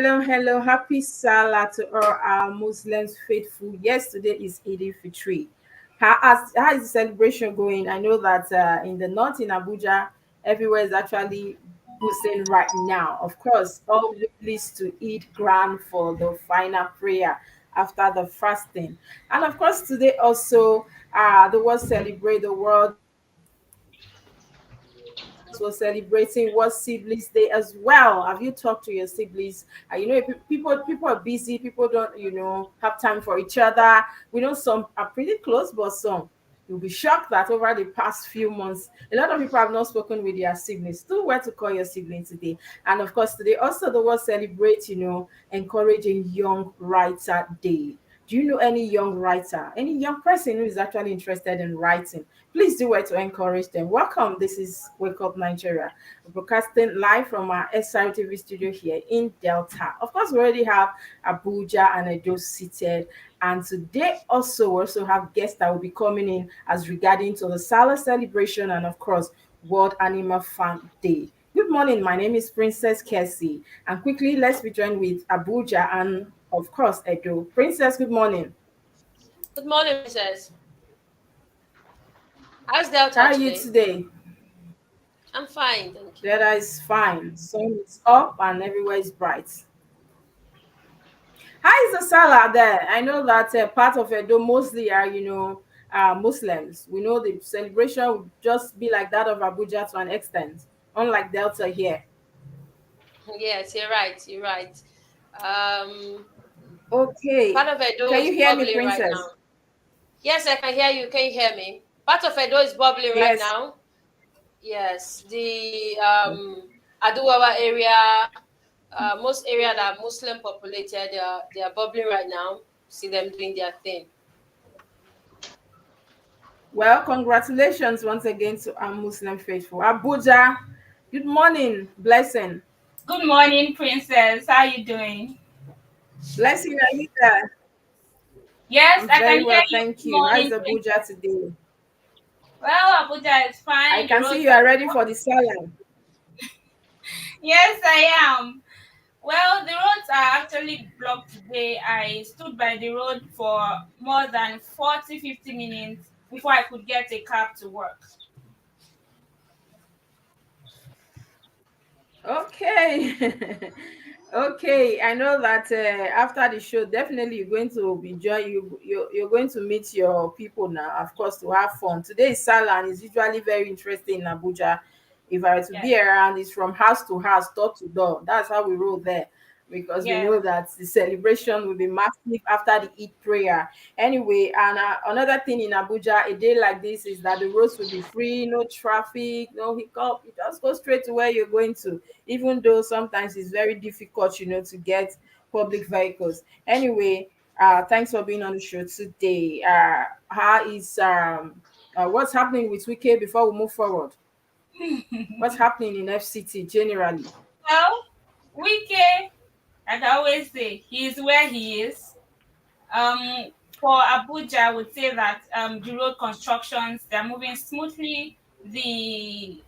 hello. Happy Salah to all our Muslims faithful. Yes, today is Eid al-Fitr. How is the celebration going? I know that in the north in Abuja, everywhere is actually boosting right now. Of course, all leads to Eid grand for the final prayer after the fasting. And of course, today also, the world was celebrating World Siblings Day as well. Have you talked to your siblings? People are busy. People don't have time for each other. We know some are pretty close, but some you'll be shocked that over the past few months, a lot of people have not spoken with their siblings. Still, where to call your sibling today? And of course, today also the world celebrates, encouraging Young Writer Day. Do you know any young writer, any young person who is actually interested in writing? Please do well to encourage them. Welcome. This is Wake Up Nigeria, broadcasting live from our Srtv studio here in Delta. Of course, we already have Abuja and Edo seated. And today also we also have guests that will be coming in as regarding to the Salah celebration and of course World Animal Farm Day. Good morning. My name is Princess Kessie. And quickly, let's be joined with Abuja and of course Edo. Princess, good morning. Good morning, Princess. How's How Delta are you today? today? I'm fine, thank you. Weather is fine. Sun is up and everywhere is bright. How is the Salah there? I know that part of Edo mostly are, Muslims. We know the celebration would just be like that of Abuja to an extent, unlike Delta here. Yes, you're right. You're right. Um, Part Okay. of Edo Can is you hear me, bubbling right Princess? now. Yes, I can hear you. Can you hear me? Part of Edo is bubbling right Yes. now. Yes, the Aduwawa area, most area that are Muslim populated, they are bubbling right now. See them doing their thing. Well, congratulations once again to our Muslim faithful. Abuja, good morning. Blessing. Good morning, Princess. How you doing? Blessing, are you there? Yes, I'm I can very hear well, you. thank Good you. How is morning, Abuja Princess. today? Well, Abuja is I fine. The can see roads you are are ready for the Salah. Yes, I am. Well, the roads are actually blocked today. I stood by the road for more than 40-50 minutes before I could get a cab to work. Okay. Okay, I know that after the show, definitely you're going to be you're going to meet your people now, of course, to have fun. Today is Salah and it's usually very interesting in Abuja. If I were to Yes, be around, it's from house to house, door to door. That's how we roll there because we yes. know that the celebration will be massive after the Eid prayer. Anyway, and another thing in Abuja, a day like this is that the roads will be free, no traffic, no hiccup. You just go straight to where you're going to, even though sometimes it's very difficult, to get public vehicles. Anyway, thanks for being on the show today. How is what's happening with Wike before we move forward? What's happening in FCT generally? Well, Wike, like I always say, he is where he is. Um, for Abuja, I would say that the road constructions they're moving smoothly. The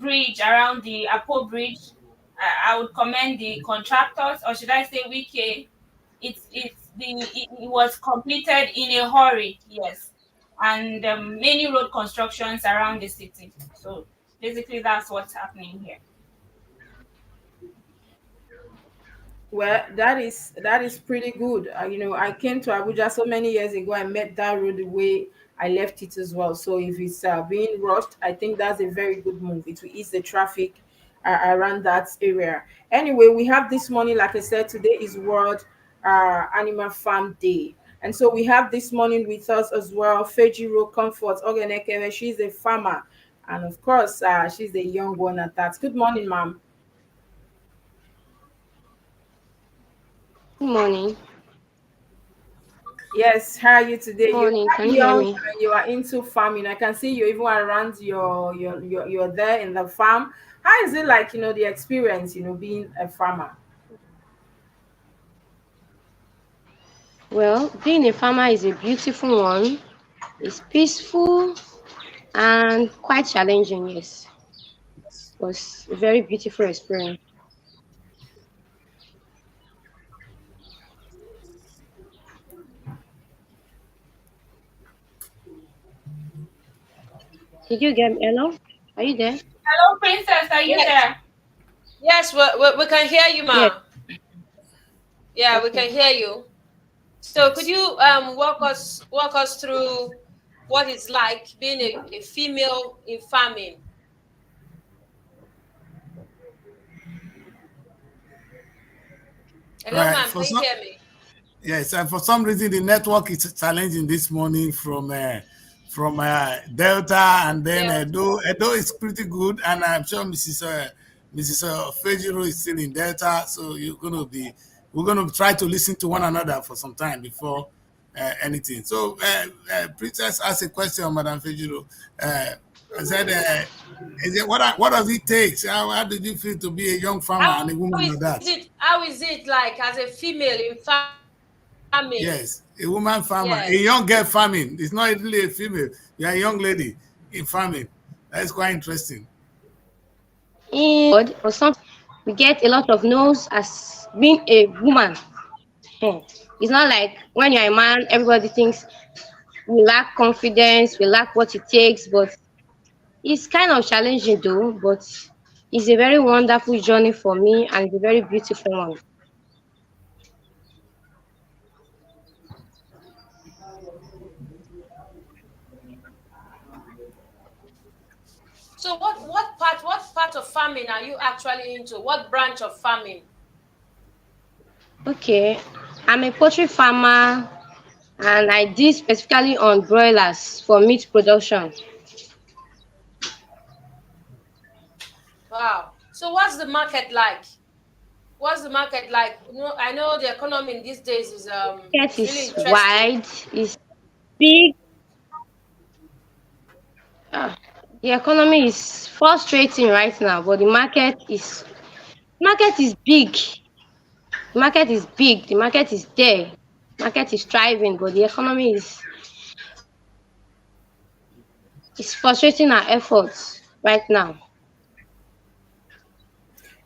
bridge around the Apo Bridge, I would commend the contractors, or should I say, Wike. It was completed in a hurry, yes, and many road constructions around the city. So basically, that's what's happening here. Well, that is pretty good. I came to Abuja so many years ago. I met that road the way I left it as well. So if it's being rushed, I think that's a very good move. It will ease the traffic around that area. Anyway, we have this morning, like I said, today is World Animal Farm Day. And so we have this morning with us as well, Fejiro Comfort Ogenekere. She's a farmer. And of course, she's a young one at that. Good morning, ma'am. Good morning. Yes, how are you Good today? You're morning. quite Can you hear young me? and you are into farming. I can see you even around you're there in the farm. How is it like, the experience, being a farmer? Well, being a farmer is a beautiful one. It's peaceful and quite challenging, yes. It was a very beautiful experience. Did you get me? Hello? Are you there? Hello, Princess, are you Yes, there? yes, we can hear you, Yes. ma. Yeah, we Okay. can hear you. So could Yes. you walk us through what it's like being a female in farming? Hello, Right. ma'am. For Can you some, hear me? yes, and for some reason the network is challenging this morning from Delta, and then Yeah. Edo is pretty good, and I'm sure Mrs. Fejiro is still in Delta, so we're gonna try to listen to one another for some time before anything. So, Princess asked a question, Madam Fejiro. I said, is it what does it take? How did you feel to be a young farmer How and a woman is like that? it like as a female in farming? Yes, a woman farmer, a Yes. young girl farming. It's not really a female. You're a young lady in farming. That's quite interesting. In or some, we get a lot of no's as being a woman. Hmm. It's not like when you're a man, everybody thinks we lack confidence, we lack what it takes, but it's kind of challenging though, but it's a very wonderful journey for me and it's a very beautiful one. So what part of farming are you actually into? What branch of farming? Okay, I'm a poultry farmer and I deal specifically on broilers for meat production. Wow. So what's the market like? What's the market like? I know the economy in these days is Market is really is interesting. wide, is big. Ah, the economy is frustrating right now, but the market is big. The market is big. The market is there. Market is thriving, but the economy is frustrating our efforts right now.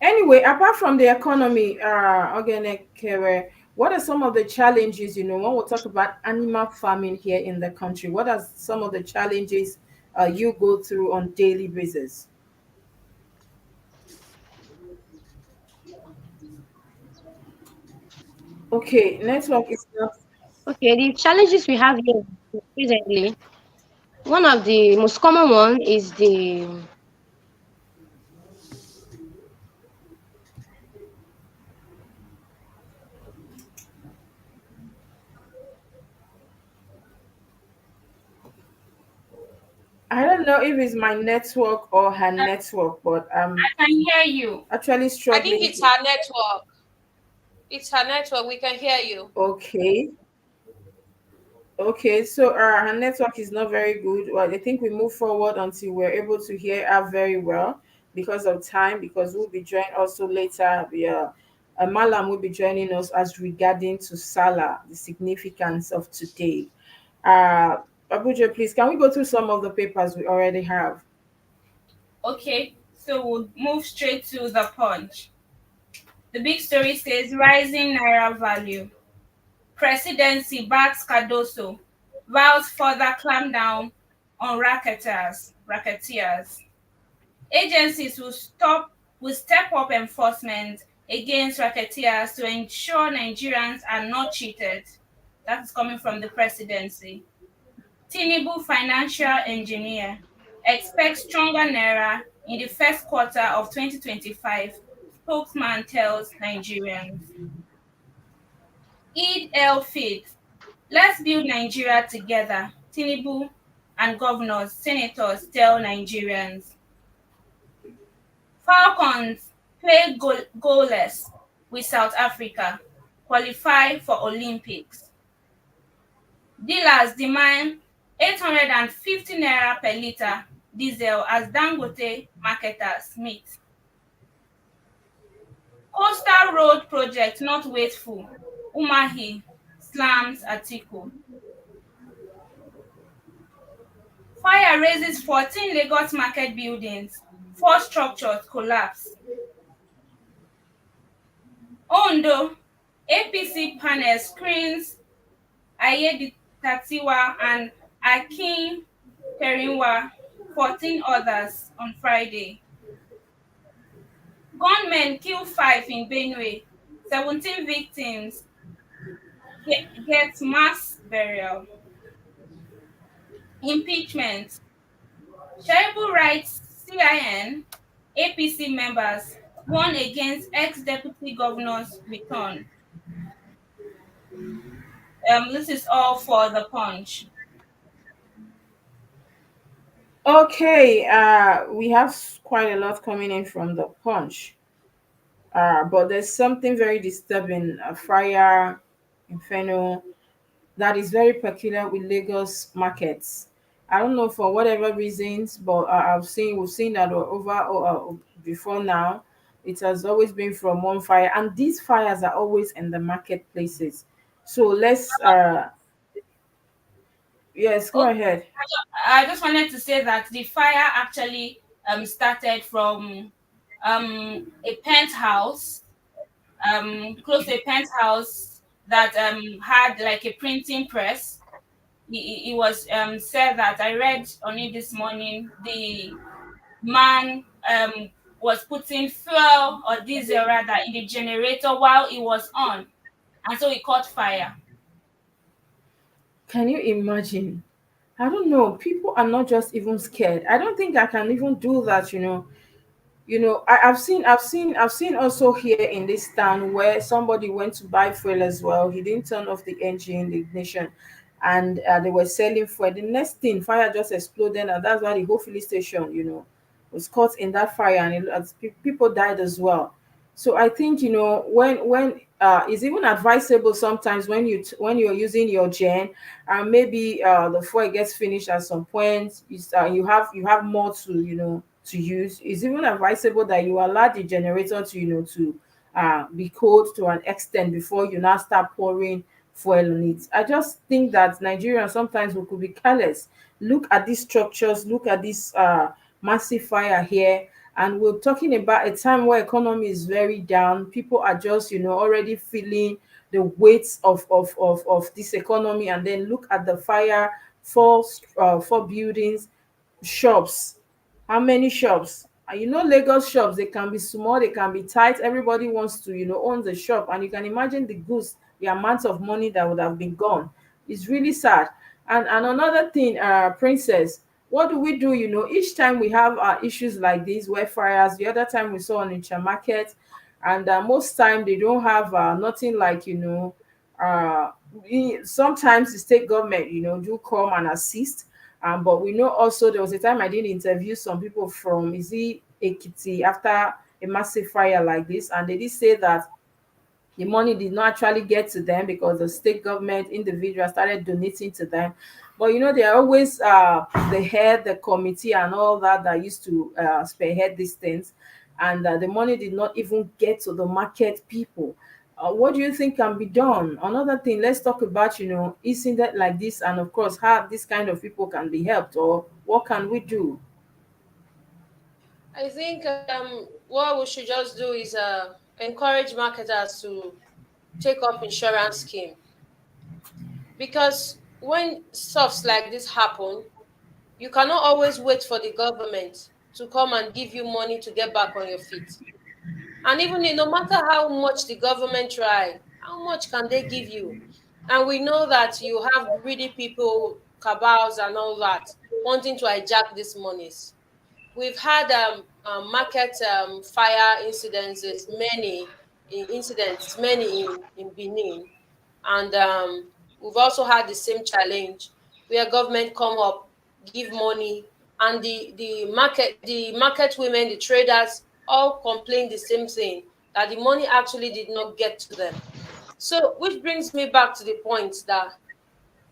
Anyway, apart from the economy, what are some of the challenges, when we talk about animal farming here in the country? What are some of the challenges you go through on daily basis? Okay, network is not. Okay, the challenges we have here presently, one of the most common one is the I don't know if it's my network or her network, but I'm I can hear you. actually I think struggling. it's her network. It's her network. We can hear you. Okay. Okay, so her network is not very good. Well, I think we move forward until we're able to hear her very well because of time, because we'll be joined also later. Malam will be joining us as regarding to Salah, the significance of today. Uh, Abuja, please, can we go through some of the papers we already have? Okay, so we'll move straight to the punch. The big story says rising naira value. Presidency backs Cardoso, vows further clampdown on racketeers. Agencies will step up enforcement against racketeers to ensure Nigerians are not cheated. That is coming from the presidency. Tinubu financial engineer expects stronger naira in the first quarter of 2025, spokesman tells Nigerians. Eid el Fitr, let's build Nigeria together, Tinubu and governors, senators tell Nigerians. Falcons play goalless with South Africa, qualify for Olympics. Dealers demand 850 naira per litre diesel as Dangote marketers meet. Coastal road project not wasteful, Umahi slams Atiku. Fire raises 14 Lagos market buildings, 4 structures collapse. Ondo, APC panel screens Ayeditatiwa and Akin Perinwa 14 others on Friday. Gunmen kill 5 in Benue. 17 victims get mass burial. Impeachment. Shaibu writes CIN APC members warn against ex-deputy governor's return. This is all for the Punch. Okay, we have quite a lot coming in from the Punch. But there's something very disturbing, a fire, inferno, that is very peculiar with Lagos markets. I don't know for whatever reasons, but we've seen that before now. It has always been from one fire, and these fires are always in the marketplaces. So let's yes, go Okay, ahead. I just wanted to say that the fire actually started from a penthouse, close to a penthouse that had like a printing press. It was said that I read on it this morning. The man was putting fuel or diesel rather in the generator while it was on, and so it caught fire. Can you imagine? I don't know. People are not just even scared. I don't think I can even do that. I've seen also here in this town where somebody went to buy fuel as well. He didn't turn off the engine, the ignition, and they were selling fuel. The next thing, fire just exploded, and that's why the whole filling station, was caught in that fire, and people died as well. So I think when it's even advisable sometimes when you're using your gen, and maybe the fuel gets finished at some point, you have more to use. It's even advisable that you allow the generator to be cold to an extent before you now start pouring fuel on it. I just think that Nigerians sometimes we could be careless. Look at these structures, look at this massive fire here, and we're talking about a time where economy is very down. People are just already feeling the weight of this economy, and then look at the fire, four buildings, shops. How many shops? And Lagos shops, they can be small, they can be tight. Everybody wants to own the shop, and you can imagine the goods, the amount of money that would have been gone. It's really sad. And another thing, Princess, what do we do? Each time we have issues like this, where fires, the other time we saw on Incha Market, and most time they don't have nothing like uh sometimes the state government do come and assist. But we know also there was a time I did interview some people from Ekiti after a massive fire like this, and they did say that the money did not actually get to them because the state government individuals started donating to them. But they are always the head, the committee, and all that used to spearhead these things, and the money did not even get to the market people. What do you think can be done? Another thing, let's talk about incident like this, and of course how this kind of people can be helped, or what can we do? I think what we should just do is encourage marketers to take up insurance scheme, because when stuffs like this happen, you cannot always wait for the government to come and give you money to get back on your feet. And even no matter how much the government try, how much can they give you? And we know that you have greedy people, cabals, and all that wanting to hijack these monies. We've had market fire incidents, many in Benin, and we've also had the same challenge where government come up, give money, and the market women, the traders, all complain the same thing, that the money actually did not get to them. So which brings me back to the point that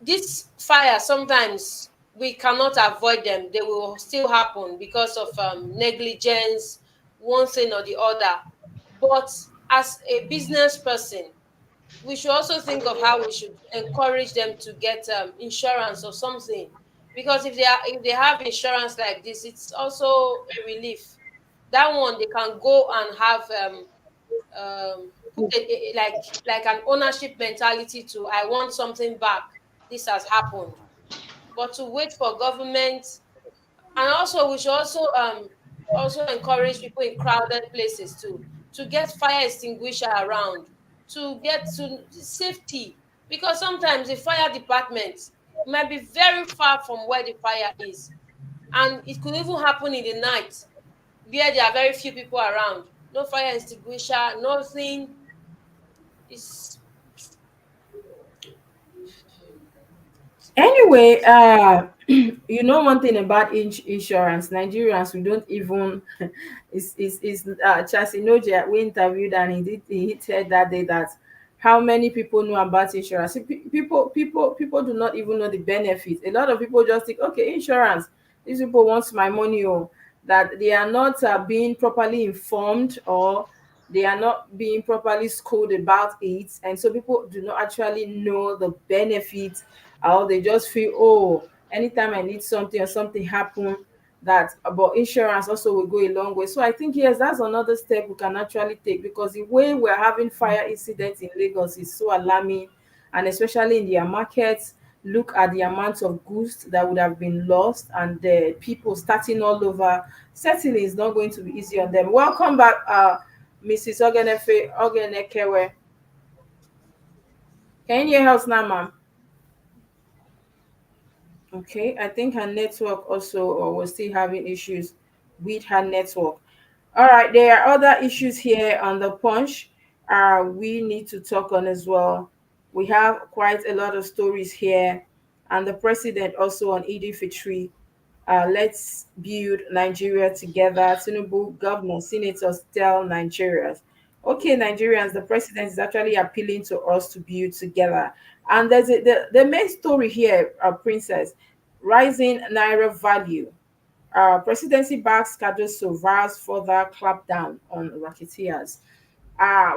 this fire, sometimes we cannot avoid them. They will still happen because of negligence, one thing or the other. But as a business person, we should also think of how we should encourage them to get insurance or something, because if they have insurance like this, it's also a relief. That one, they can go and have put like an ownership mentality to, I want something back, this has happened. But to wait for government, And also we should also encourage people in crowded places to get fire extinguisher around, to get to safety, because sometimes the fire department might be very far from where the fire is, and it could even happen in the night where there are very few people around. No fire extinguisher, nothing. Is Anyway, you know one thing about insurance, Nigerians, we don't even is Chelsea Noja, we interviewed, and he said that day that how many people know about insurance. People do not even know the benefits. A lot of people just think, okay, insurance, these people want my money, or that they are not being properly informed, or they are not being properly schooled about it, and so people do not actually know the benefits, or they just feel, oh, anytime I need something or something happen, that about insurance also will go a long way. So I think, yes, that's another step we can actually take, because the way we're having fire incidents in Lagos is so alarming, and especially in their markets. Look at the amount of goods that would have been lost, and the people starting all over. Certainly it's not going to be easy on them. Welcome back, Mrs. Ogenekewe. Can you hear us now, ma'am? Okay, I think her network also, or was still having issues with her network. All right, there are other issues here on the punch. We need to talk on as well. We have quite a lot of stories here, and the president also on Eid Fitri. Let's build Nigeria together. Tinubu, governors, senators tell Nigerians. Okay, Nigerians, the president is actually appealing to us to build together. And the main story here, Princess, rising naira value. Presidency backs Cardoso vows further clampdown on racketeers.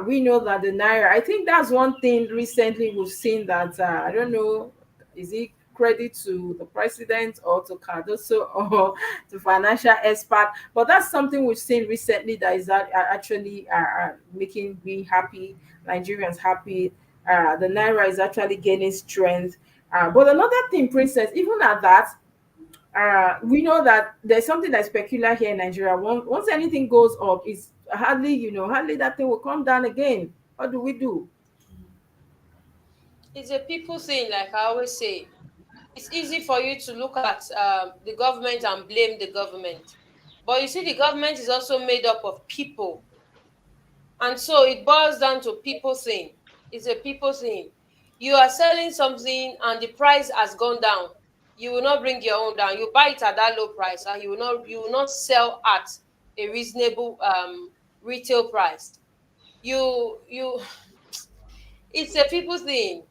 We know that the naira, I think that's one thing recently we've seen that, I don't know, is it credit to the president or to Cardoso or to financial expert, but that's something we've seen recently that is actually making me happy, Nigerians happy. The naira is actually gaining strength. But another thing, Princess, even at that, we know that there's something that's peculiar here in Nigeria. Once anything goes up, it's hardly, hardly that thing will come down again. What do we do? it's a people thing, like I always say. It's easy for you to look at the government and blame the government, but you see, the government is also made up of people, and so it boils down to people thing. It's a people thing. You are selling something and the price has gone down, you will not bring your own down. You buy it at that low price, and you will not sell at a reasonable retail price. You It's a people thing.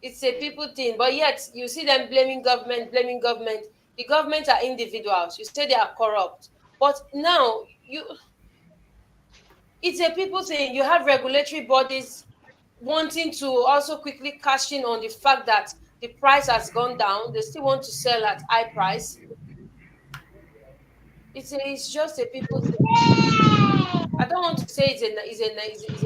It's a people thing, but yet you see them blaming government, blaming government. The government are individuals. You say they are corrupt, but now it's a people thing. You have regulatory bodies wanting to also quickly cash in on the fact that the price has gone down. They still want to sell at high price. It's just a people thing. I don't want to say it's a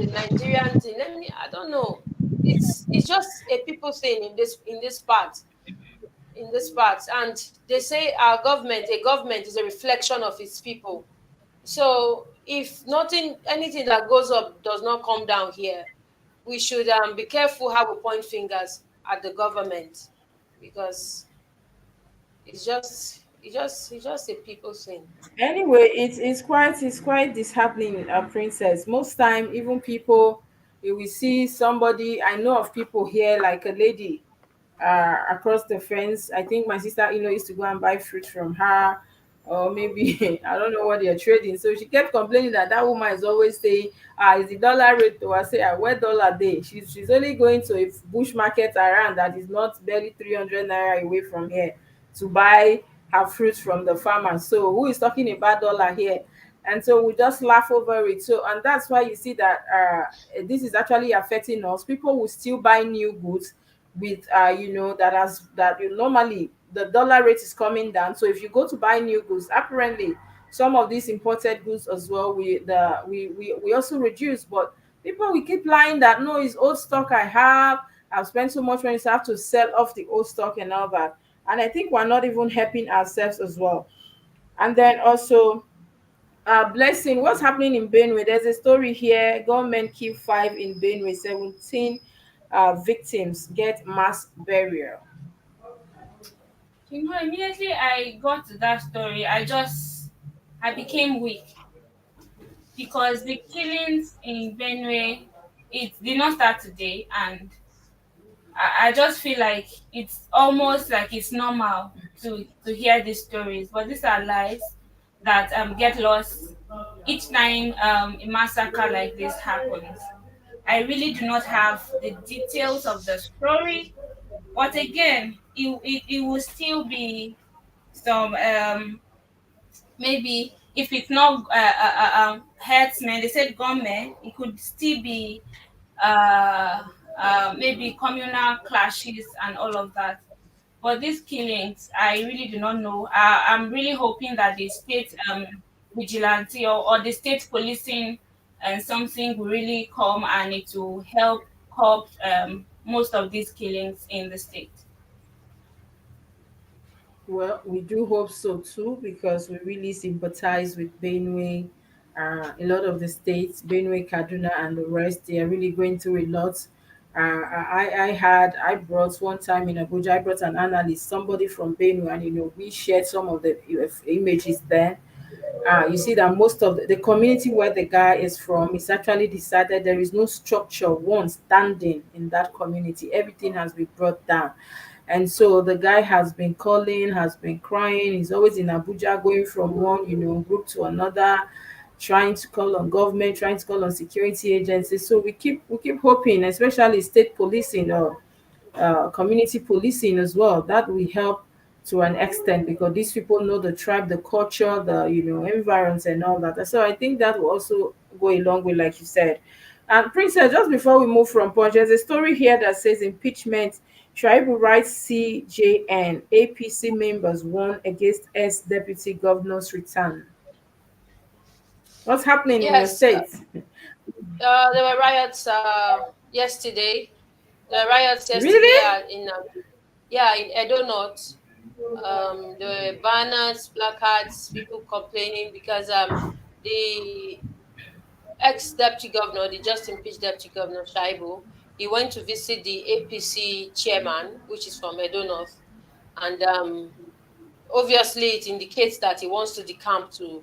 Nigerian thing. I don't know. It's just a people thing in this part, and they say our government, a government is a reflection of its people. So if anything that goes up does not come down here, we should be careful how we point fingers at the government, because it's just a people thing. Anyway, it's quite disheartening, Princess. Most time, even people, you will see somebody. I know of people here, like a lady across the fence. I think my sister used to go and buy fruit from her, or maybe I don't know what they're trading. So she kept complaining that that woman is always saying, is the dollar rate? Or I say, where dollar day? She's only going to a bush market around that is not barely 300 naira away from here to buy her fruits from the farmer. So who is talking about dollar here? And so we just laugh over it. So, and that's why you see that this is actually affecting us. People will still buy new goods with that normally the dollar rate is coming down. So if you go to buy new goods, apparently some of these imported goods as well, we also reduce. But people will keep lying that no, it's old stock I have. I've spent so much money, so I have to sell off the old stock and all that. And I think we're not even helping ourselves as well. And then also, Blessing, what's happening in Benue? There's a story here. Government kill five in Benue. 17 victims get mass burial. Immediately I got to that story, I became weak because the killings in Benue, it did not start today, and I just feel like it's almost like it's normal to hear these stories, but these are lives that get lost each time a massacre like this happens. I really do not have the details of the story, but again, it will still be some maybe if it's not herdsmen, they said gunmen, it could still be uh, maybe communal clashes and all of that. But these killings, I really do not know. I'm really hoping that the state vigilante or the state policing and something will really come and it will help curb most of these killings in the state. Well, we do hope so too, because we really sympathize with Benue. A lot of the states, Benue, Kaduna, and the rest, they are really going through a lot. I brought one time in Abuja, I brought an analyst, somebody from Benue, and we shared some of the images there. You see that most of the community where the guy is from is actually decided there is no structure one standing in that community. Everything has been brought down. And so the guy has been calling, has been crying. He's always in Abuja, going from one, group to another, trying to call on government, trying to call on security agencies. So we keep hoping, especially state policing or community policing as well. That will help to an extent, because these people know the tribe, the culture, the environs and all that. So I think that will also go a long way, like you said. And Princess, just before we move from Punch, there's a story here that says impeachment. Tribal rights CJN APC members won against ex deputy governor's return. What's happening in your Yes, state? there were riots yesterday. There were riots yesterday Really? in yeah, in Edo North. There were banners, placards, people complaining because the ex-deputy governor, the just impeached deputy governor Shaibu, he went to visit the APC chairman, which is from Edo North, and obviously it indicates that he wants to decamp to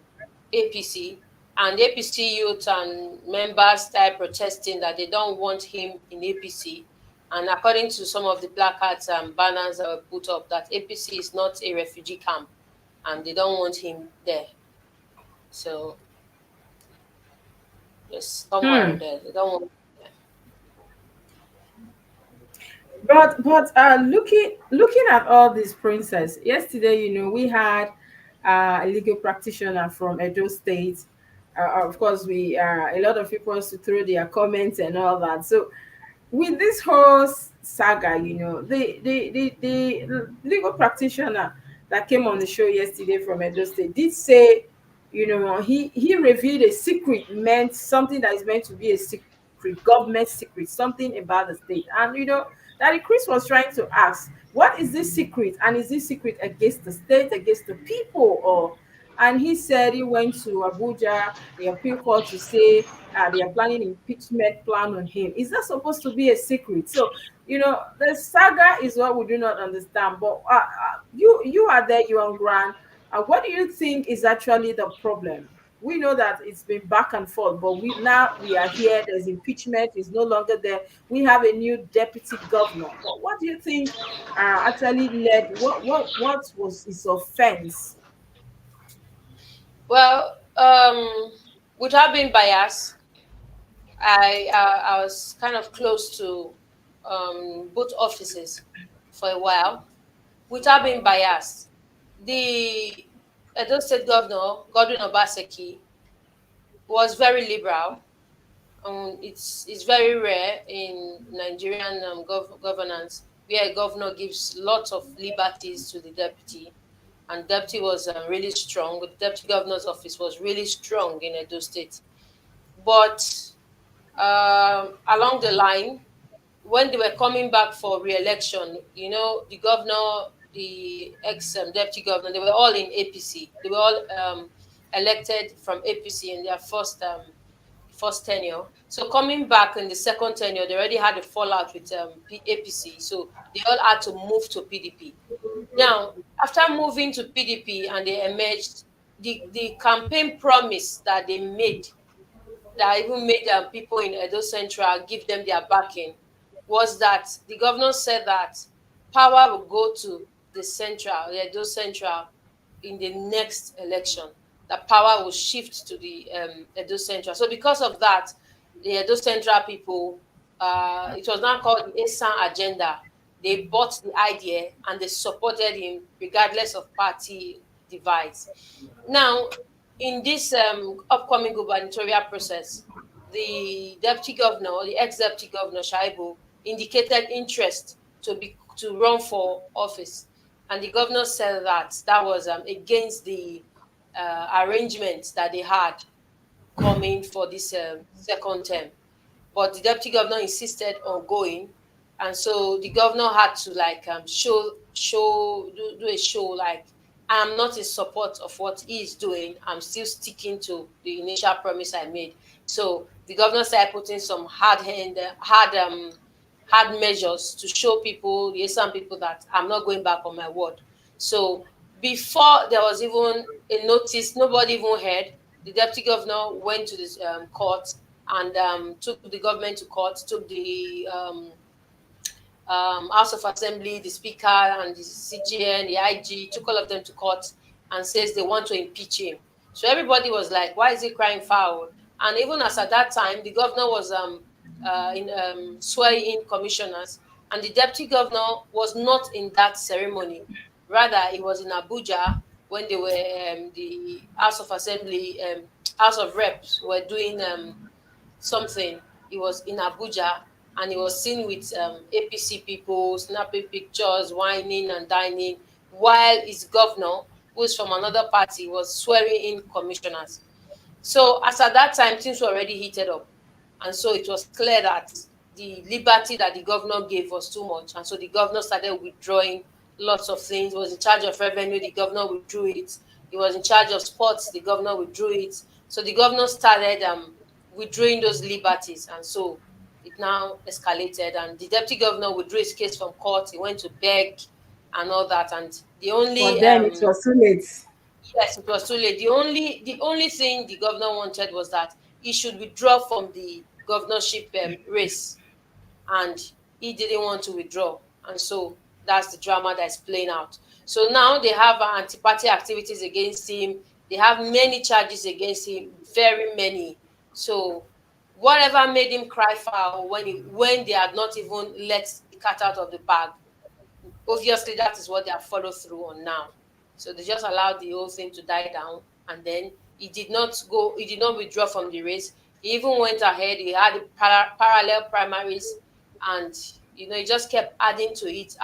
APC, and APC youth and members started protesting that they don't want him in APC. And according to some of the placards and banners that were put up, that APC is not a refugee camp and they don't want him there. So just somewhere Hmm. there, they don't want him there. But looking at all these Princess, yesterday, we had a legal practitioner from Edo State. Of course, we a lot of people to throw their comments and all that. So with this whole saga, the legal practitioner that came on the show yesterday from Edo State did say, he revealed a secret, meant something that is meant to be a secret, government secret, something about the state. And that Chris was trying to ask, what is this secret? And is this secret against the state, against the people, or? And he said he went to Abuja, the appeal court, to say they are planning impeachment plan on him. Is that supposed to be a secret? So, the saga is what we do not understand. But you are there, you are on ground. What do you think is actually the problem? We know that it's been back and forth, but we are here. There's impeachment. It's no longer there. We have a new deputy governor. But what do you think actually led? What was his offense? Well, without being biased, I was kind of close to both offices for a while. Without being biased, the Edo State Governor Godwin Obaseki was very liberal. It's very rare in Nigerian governance where a governor gives lots of liberties to the deputy, and deputy was really strong. The deputy governor's office was really strong in Edo State, but along the line, when they were coming back for re-election, the governor the ex deputy governor, they were all in APC. They were all elected from APC in their first tenure. So coming back in the second tenure, they already had a fallout with APC. So they all had to move to PDP. Now, after moving to PDP and they emerged, the campaign promise that they made, that even made people in Edo Central give them their backing, was that the governor said that power will go to the Edo Central in the next election. That power will shift to the Edo Central. So because of that, the Edo Central people, it was now called the Esan agenda. They bought the idea and they supported him regardless of party divides. Now, in this upcoming gubernatorial process, the deputy governor, or the ex-deputy governor Shaibu, indicated interest to run for office, and the governor said that that was against the arrangements that they had coming for this second term. But the deputy governor insisted on going, and so the governor had to like do a show like, I'm not in support of what he is doing. I'm still sticking to the initial promise I made. So the governor started putting some hard measures to show people, yes, some people, that I'm not going back on my word. So before there was even a notice, nobody even heard. The deputy governor went to this court and took the government to court, took the House of Assembly, the Speaker, and the CGN, the IG, took all of them to court and says they want to impeach him. So everybody was like, why is he crying foul? And even as at that time, the governor was swearing in commissioners, and the deputy governor was not in that ceremony. Rather, he was in Abuja when they were the House of Assembly, House of Reps were doing something. He was in Abuja, and he was seen with APC people, snapping pictures, whining and dining, while his governor, who is from another party, was swearing in commissioners. So as at that time, things were already heated up. And so it was clear that the liberty that the governor gave was too much. And so the governor started withdrawing lots of things. He was in charge of revenue, the governor withdrew it. He was in charge of sports, the governor withdrew it. So the governor started withdrawing those liberties. And so it now escalated, and the deputy governor withdrew his case from court. He went to beg and all that, and the only But then it was too late. yes, it was too late. The only thing the governor wanted was that he should withdraw from the governorship race, and he didn't want to withdraw, and so that's the drama that's playing out. So now they have anti-party activities against him. They have many charges against him, very many. So whatever made him cry foul when they had not even let the cat out of the bag, obviously that is what they have followed through on now. So they just allowed the whole thing to die down, and then he did not withdraw from the race. He even went ahead. He had parallel primaries, and he just kept adding to it.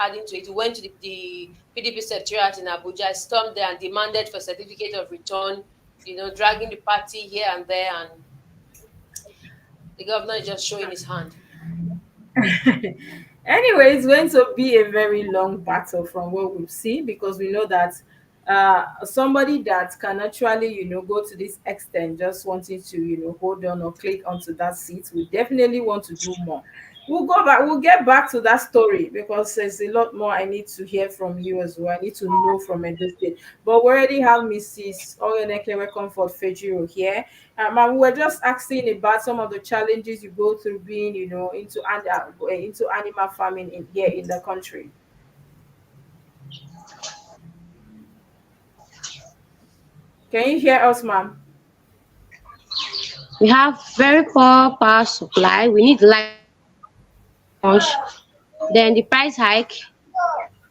He went to the PDP secretariat in Abuja, stormed there and demanded for certificate of return, dragging the party here and there, and the governor is just showing his hand. Anyway, it's going to be a very long battle from what we've seen, because we know that somebody that can actually, go to this extent, just wanting to, hold on or click onto that seat, we definitely want to do more. We'll get back to that story, because there's a lot more I need to hear from you as well. I need to know from Edo State. But we already have Mrs. Oyenekere Comfort Fejiro here. And we were just asking about some of the challenges you go through being, into animal farming here in the country. Can you hear us, ma'am? We have very poor power supply. We need light. Then the price hike.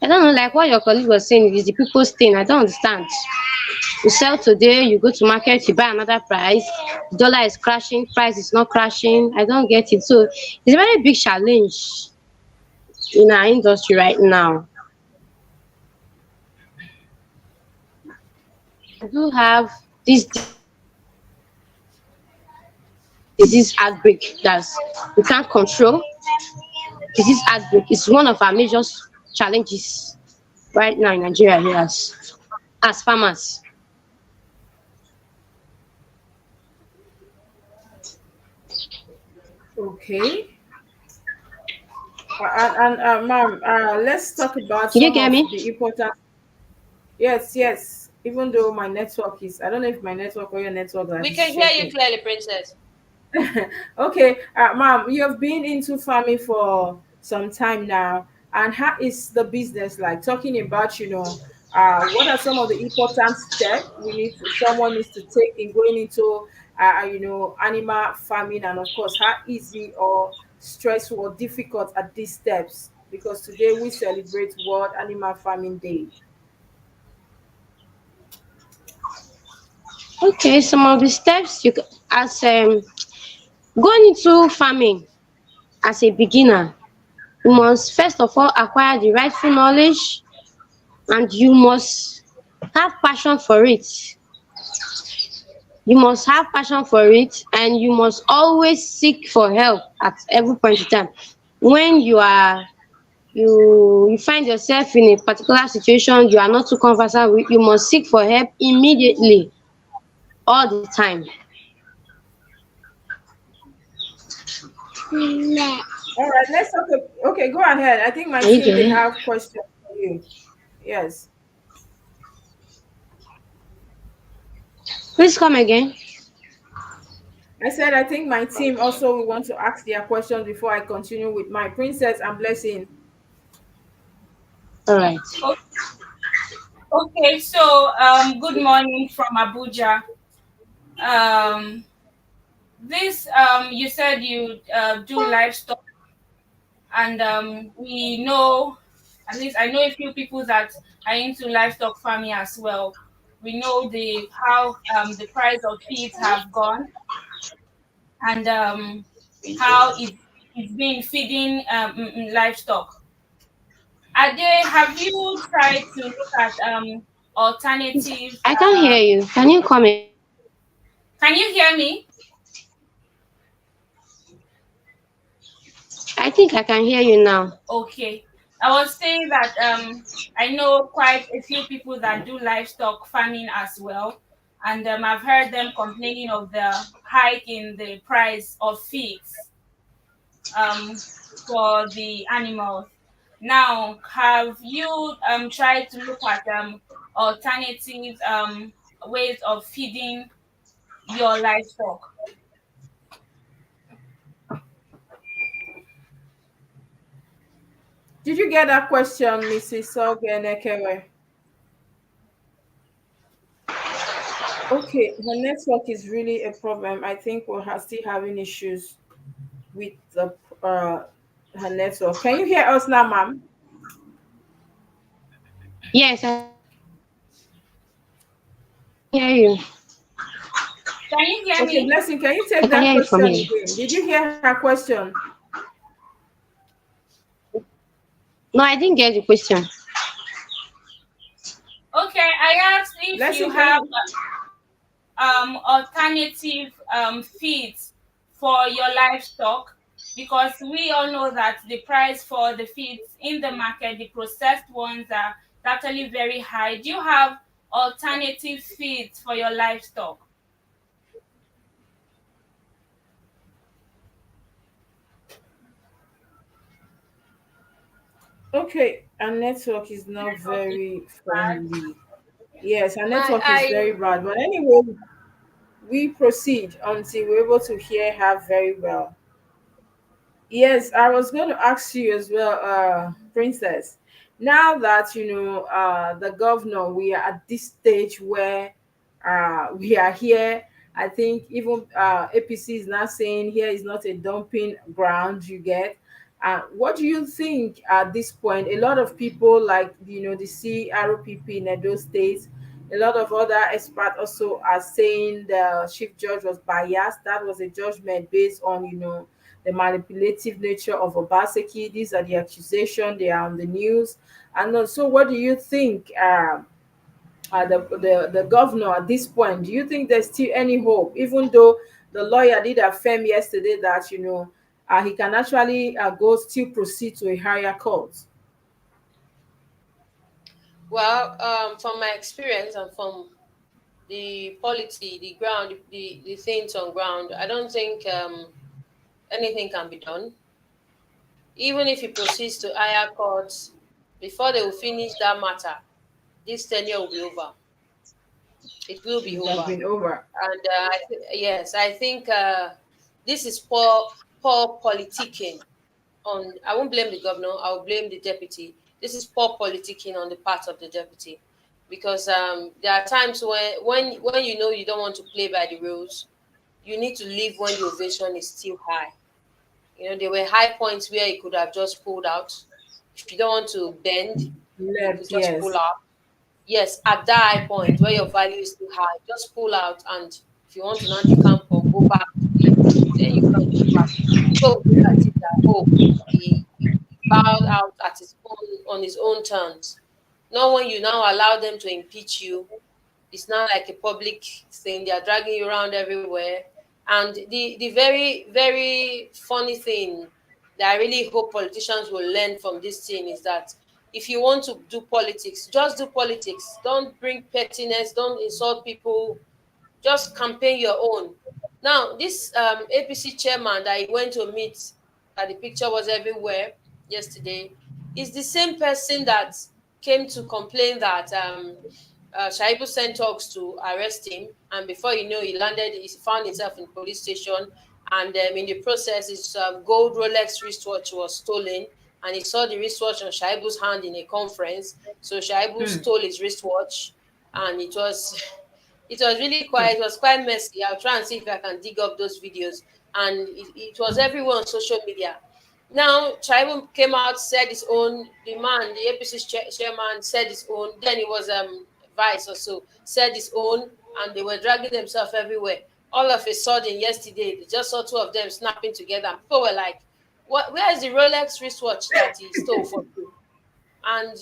I don't know, like what your colleague was saying, is the people's thing. I don't understand. You sell today, you go to market, you buy another price. The dollar is crashing, price is not crashing. I don't get it. So it's a very big challenge in our industry right now. We do have this disease outbreak that we can't control. Disease outbreak is one of our major challenges right now in Nigeria here as farmers. Okay. And ma'am, let's talk about Did you some get of me? the important. Yes, yes. Even though my network is, I don't know if my network or your network that We is can hear you shaking. clearly, Princess. Okay, ma'am, you have been into farming for some time now, and how is the business like? Talking about, what are some of the important steps someone needs to take in going into, animal farming, and of course, how easy or stressful or difficult are these steps? Because today we celebrate World Animal Farming Day. Okay, some of the steps as going into farming as a beginner, you must first of all acquire the rightful knowledge, and you must have passion for it. You must have passion for it, and you must always seek for help at every point in time. When you find yourself in a particular situation you are not too conversant with, you must seek for help immediately, all the time. All right, let's talk. Okay, go ahead. I think my Are you team, they getting? have questions for you. Yes. Please come again. I said I think my team also will want to ask their questions before I continue with my princess and blessing. All right. Okay, so good morning from Abuja. Um, this you said you do livestock, and we know, at least I know a few people that are into livestock farming as well. We know the how the price of feed have gone, and how it's been feeding livestock. Have you tried to look at alternative? I can't hear you. Can you come again? Can you hear me? I think I can hear you now. Okay. I was saying that I know quite a few people that do livestock farming as well, and I've heard them complaining of the hike in the price of feeds um, for the animals. Now, have you tried to look at alternative ways of feeding your livestock? Did you get that question, Mrs. Sogenekewe? Okay, her network is really a problem. I think still having issues with the uh her network. Can you hear us now, ma'am? Yes, I can hear you. Can you hear Okay, me? blessing. Can you I take can that hear you from question here. again? Did you hear her question? No, I didn't get the question. Okay, I asked if you Blessing, can have you? alternative feeds for your livestock, because we all know that the price for the feeds in the market, the processed ones, are actually very high. Do you have alternative feeds for your livestock? Okay, our network is not Network is very bad. friendly. Yes, our My network is I very bad. But anyway, we proceed until we're able to hear her very well. Yes, I was going to ask you as well, Princess. Now that the governor, we are at this stage where we are here. I think even APC is now saying here is not a dumping ground. You get. What do you think at this point? A lot of people, like the CROPP in Edo State, a lot of other experts also are saying the chief judge was biased. That was a judgment based on the manipulative nature of Obaseki. These are the accusations. They are on the news. And so, what do you think? The governor at this point, do you think there's still any hope, even though the lawyer did affirm yesterday that he can actually go still proceed to a higher court? Well, from my experience and from the polity, the ground, the things on ground, I don't think anything can be done. Even if he proceeds to higher courts, before they will finish that matter, this tenure will be over. It will be It has over. been over. And yes, I think this is poor politicking. On, I won't blame the governor. I'll blame the deputy. This is poor politicking on the part of the deputy, because there are times when you know you don't want to play by the rules, you need to leave when the ovation is still high. You know, there were high points where he could have just pulled out. If you don't want to bend, you could Left, just pull yes. out. Yes, at that high point where your value is too high, just pull out. And if you want to now decamp or go back to the APC, then you can go back. People look at it that, oh, he bowed out at his own on his own terms. Not when you now allow them to impeach you. It's not like a public thing. They are dragging you around everywhere. And the very funny thing that I really hope politicians will learn from this thing is that if you want to do politics, just do politics. Don't bring pettiness. Don't insult people. Just campaign your own. Now, this APC chairman that he went to meet, that the picture was everywhere yesterday, is the same person that came to complain that Shaibu sent talks to arrest him, and before you know, he found himself in police station, and in the process, his gold Rolex wristwatch was stolen, and he saw the wristwatch on Shaibu's hand in a conference. So Shaibu Hmm. stole his wristwatch, and it was it was really quite it was quite messy. I'll try and see if I can dig up those videos, and it was everywhere on social media. Now, Tribal came out, said his own. The man, the APC chairman, said his own. Then it was Vice also said his own, and they were dragging themselves everywhere. All of a sudden, yesterday, they just saw two of them snapping together. And people were like, "What? Where is the Rolex wristwatch that he stole from you?" And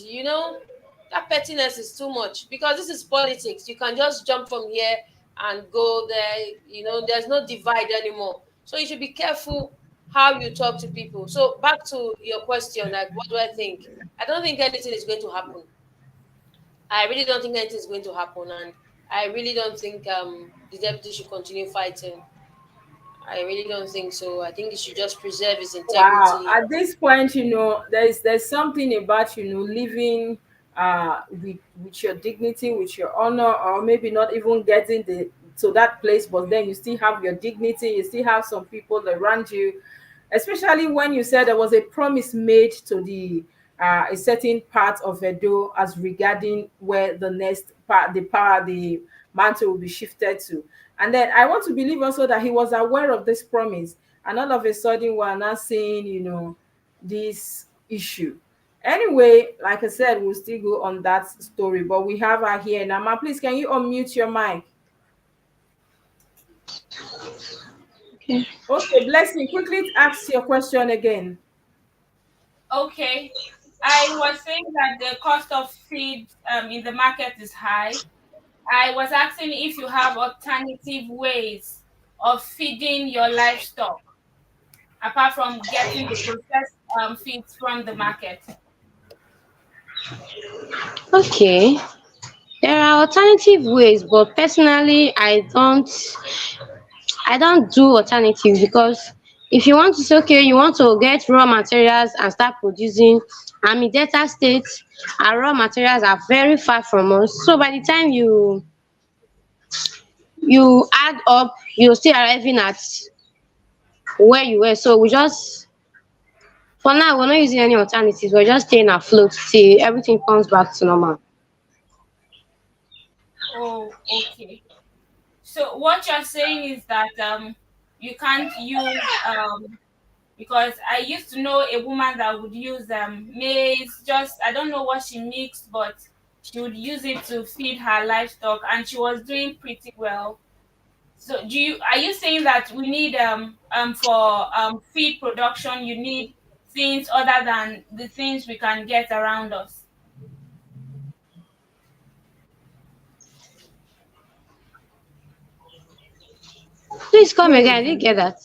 that pettiness is too much, because this is politics. You can just jump from here and go there. There's no divide anymore. So you should be careful how you talk to people. So back to your question, like, what do I think? I don't think anything is going to happen. I really don't think anything is going to happen, and I really don't think the deputy should continue fighting. I really don't think so. I think he should just preserve his Wow. integrity. At this point, there's something about living with your dignity, with your honor, or maybe not even getting the to that place, but then you still have your dignity, you still have some people around you, especially when you said there was a promise made to the a certain part of Edo as regarding where the next part, the mantle will be shifted to. And then I want to believe also that he was aware of this promise, and all of a sudden we're not seeing, this issue. Anyway, like I said, we'll still go on that story, but we have her here now. Ma, please, can you unmute your mic? Okay. Okay, Blessing, quickly ask your question again. Okay. I was saying that the cost of feed in the market is high. I was asking if you have alternative ways of feeding your livestock apart from getting the processed feeds from the market. Okay. There are alternative ways, but personally, I don't do alternatives because if you want to say okay, you want to get raw materials and start producing, I'm in Delta State, our raw materials are very far from us. So by the time you add up, you're still arriving at where you were. So we just for now we're not using any alternatives, we're just staying afloat till everything comes back to normal. Oh, okay. So what you're saying is that you can't use because I used to know a woman that would use maize, just I don't know what she mixed, but she would use it to feed her livestock and she was doing pretty well. So are you saying that we need for feed production you need things other than the things we can get around us? Please come again, I didn't Hmm. get that.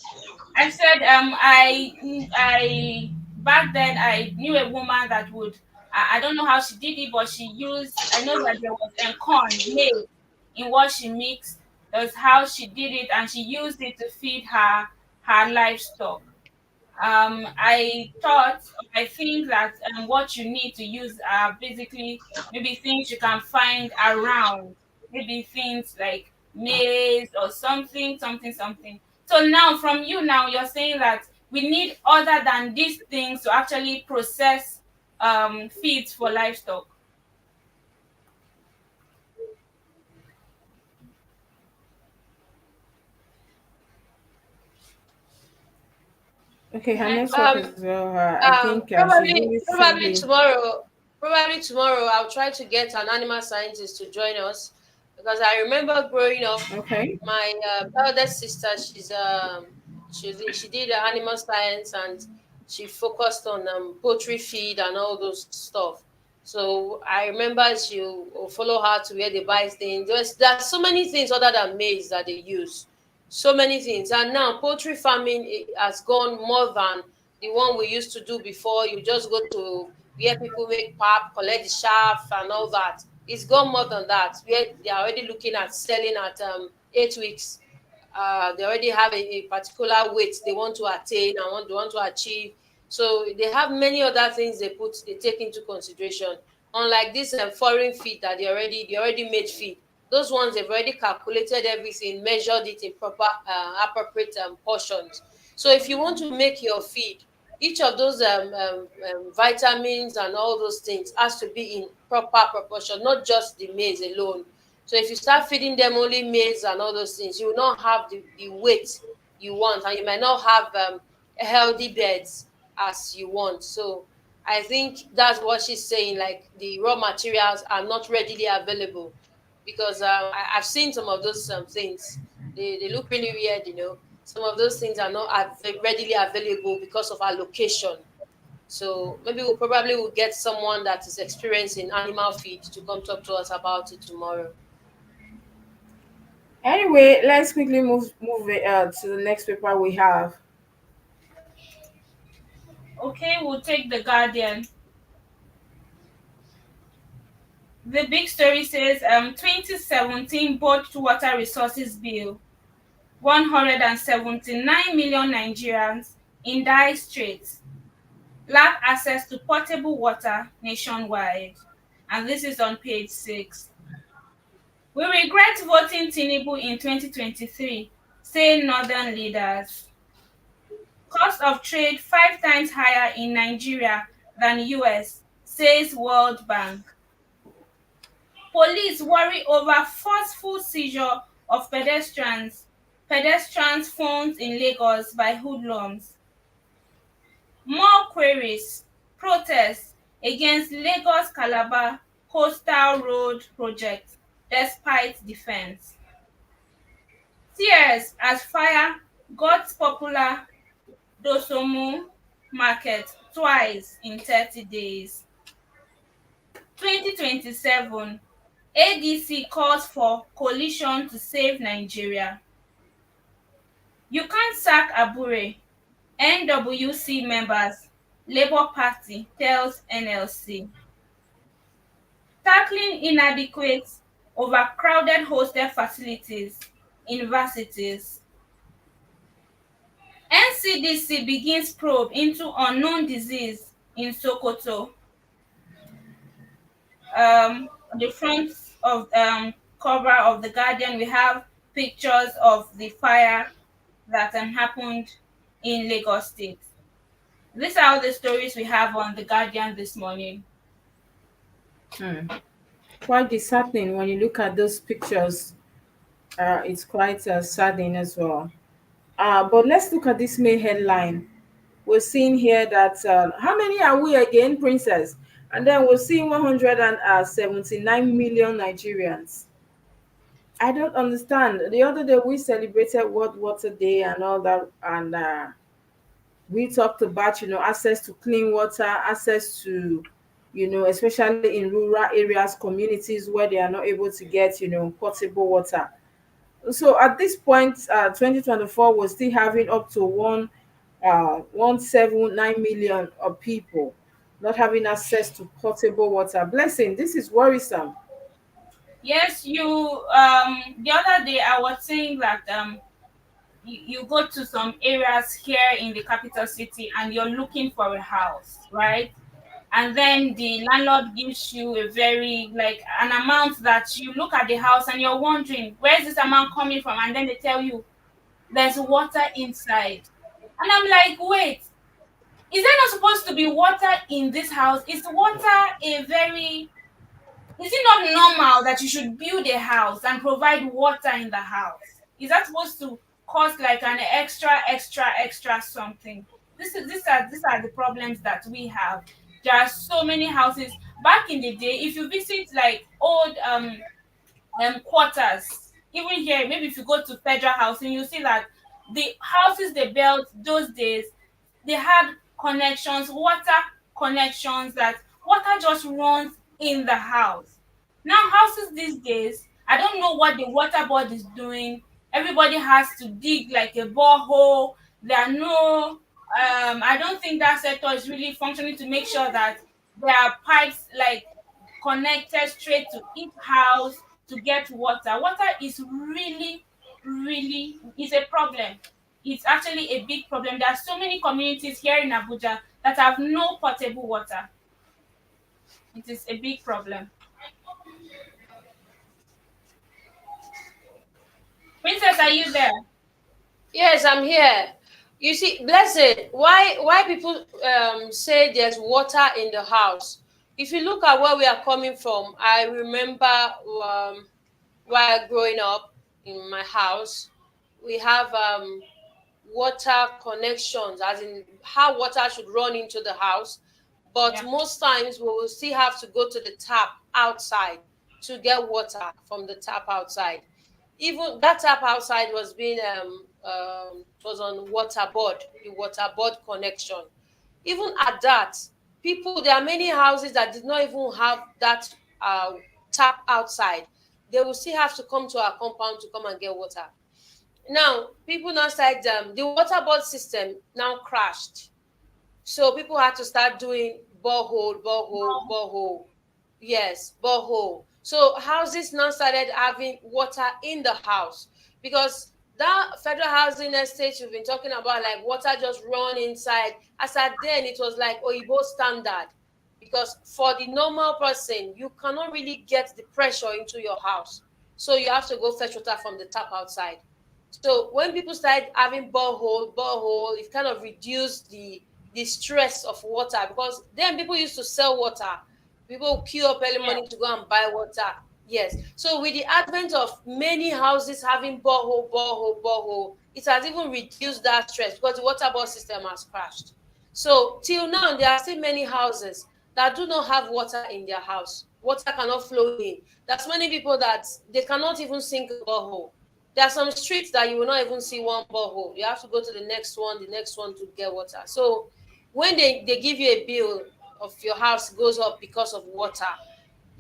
I said I back then I knew a woman that would I don't know how she did it, but she used, I know that there was corn, maize in what she mixed. That's how she did it, and she used it to feed her livestock. I think that what you need to use are basically maybe things you can find around, maybe things like maize or something, something, something. So now, from you now, you're saying that we need other than these things to actually process feeds for livestock. Okay, her network Um, as well. I think she's probably really probably failing. tomorrow. Probably tomorrow, I'll try to get an animal scientist to join us, because I remember growing up, Okay. my eldest sister, she did animal science, and she focused on poultry feed and all those stuff. So I remember she will follow her to where they buy things. There's so many things other than maize that they use, so many things. And now poultry farming has gone more than the one we used to do before. You just go to where people make pap, collect the shaft and all that. It's gone more than that, where they are already looking at selling at 8 weeks. They already have a particular weight they want to attain and they want to achieve. So they have many other things they take into consideration. Unlike this foreign feed that they already made feed. Those ones they've already calculated everything, measured it in proper appropriate portions. So if you want to make your feed, each of those vitamins and all those things has to be in proper proportion, not just the maize alone. So if you start feeding them only maize and all those things, you will not have the weight you want, and you might not have healthy beds as you want. So I think that's what she's saying. Like the raw materials are not readily available, because I've seen some of those things. They look really weird. Some of those things are not readily available because of our location. So maybe we'll probably will get someone that is experienced in animal feed to come talk to us about it tomorrow. Anyway, let's quickly move it, to the next paper we have. Okay, we'll take the Guardian. The big story says 2017 bottled water resources bill, 179 million Nigerians in dire straits lack access to potable water nationwide. And this is on page 6. We regret voting Tinubu in 2023, say northern leaders. Cost of trade 5 times higher in Nigeria than US, says World Bank. Police worry over forceful seizure of pedestrians' phones in Lagos by hoodlums. More queries, protests against Lagos Calabar Coastal Road project despite defense. Tears as fire got popular Dosomu market twice in 30 days. 2027 ADC calls for coalition to save Nigeria. You can't sack Abure, NWC members, Labour Party tells NLC. Tackling inadequate, overcrowded hostel facilities, universities. NCDC begins probe into unknown disease in Sokoto. On the front of cover of the Guardian, we have pictures of the fire that happened in Lagos State. These are all the stories we have on the Guardian this morning. Hmm. Quite disheartening when you look at those pictures. It's quite saddening as well. But let's look at this main headline. We're seeing here that how many are we again, Princess? And then we're seeing 179 million Nigerians. I don't understand. The other day we celebrated World Water Day and all that, and we talked about access to clean water, access to especially in rural areas, communities where they are not able to get potable water. So at this point, 2024 was still having up to 179 million of people. not having access to potable water. Blessing, this is worrisome. Yes, you the other day I was saying that you go to some areas here in the capital city and you're looking for a house, right? And then the landlord gives you a very like an amount that you look at the house and you're wondering where's this amount coming from, and then they tell you there's water inside. And I'm like, wait, is there not supposed to be water in this house? Is water a very is it not normal that you should build a house and provide water in the house? Is that supposed to cost like an extra something? These are the problems that we have. There are so many houses. Back in the day, if you visit like old quarters, even here, maybe if you go to federal housing, you see that the houses they built those days, they had connections, water connections, that water just runs in the house. Now houses these days, I don't know what the water board is doing. Everybody has to dig like a borehole. There are no I don't think that sector is really functioning to make sure that there are pipes like connected straight to each house to get water. Water is really is a problem. It's actually a big problem. There are so many communities here in Abuja that have no potable water. It is a big problem. Princess, are you there? Yes, I'm here. You see, blessed. Why people say there's water in the house? If you look at where we are coming from, I remember while growing up in my house, we have water connections, as in how water should run into the house. But Yeah. most times we will still have to go to the tap outside to get water from the tap outside. Even that tap outside was being was on water board, the water board connection. Even at that, people, there are many houses that did not even have that tap outside. They will still have to come to our compound to come and get water. Now people now started the water board system now crashed, so people had to start doing borehole. Yes, borehole. So houses now started having water in the house, because that federal housing estate you've been talking about, like water just run inside. As at then, it was like Oyibo standard, because for the normal person, you cannot really get the pressure into your house. So you have to go fetch water from the tap outside. So when people started having borehole, it kind of reduced the stress of water, because then people used to sell water. People queue up early Yeah. morning to go and buy water. Yes. So with the advent of many houses having borehole, it has even reduced that stress, because the water board system has crashed. So till now, there are still many houses that do not have water in their house. Water cannot flow in. There's many people that they cannot even sink a borehole. There are some streets that you will not even see one borehole. You have to go to the next one to get water. So when they give you a bill of your house goes up because of water,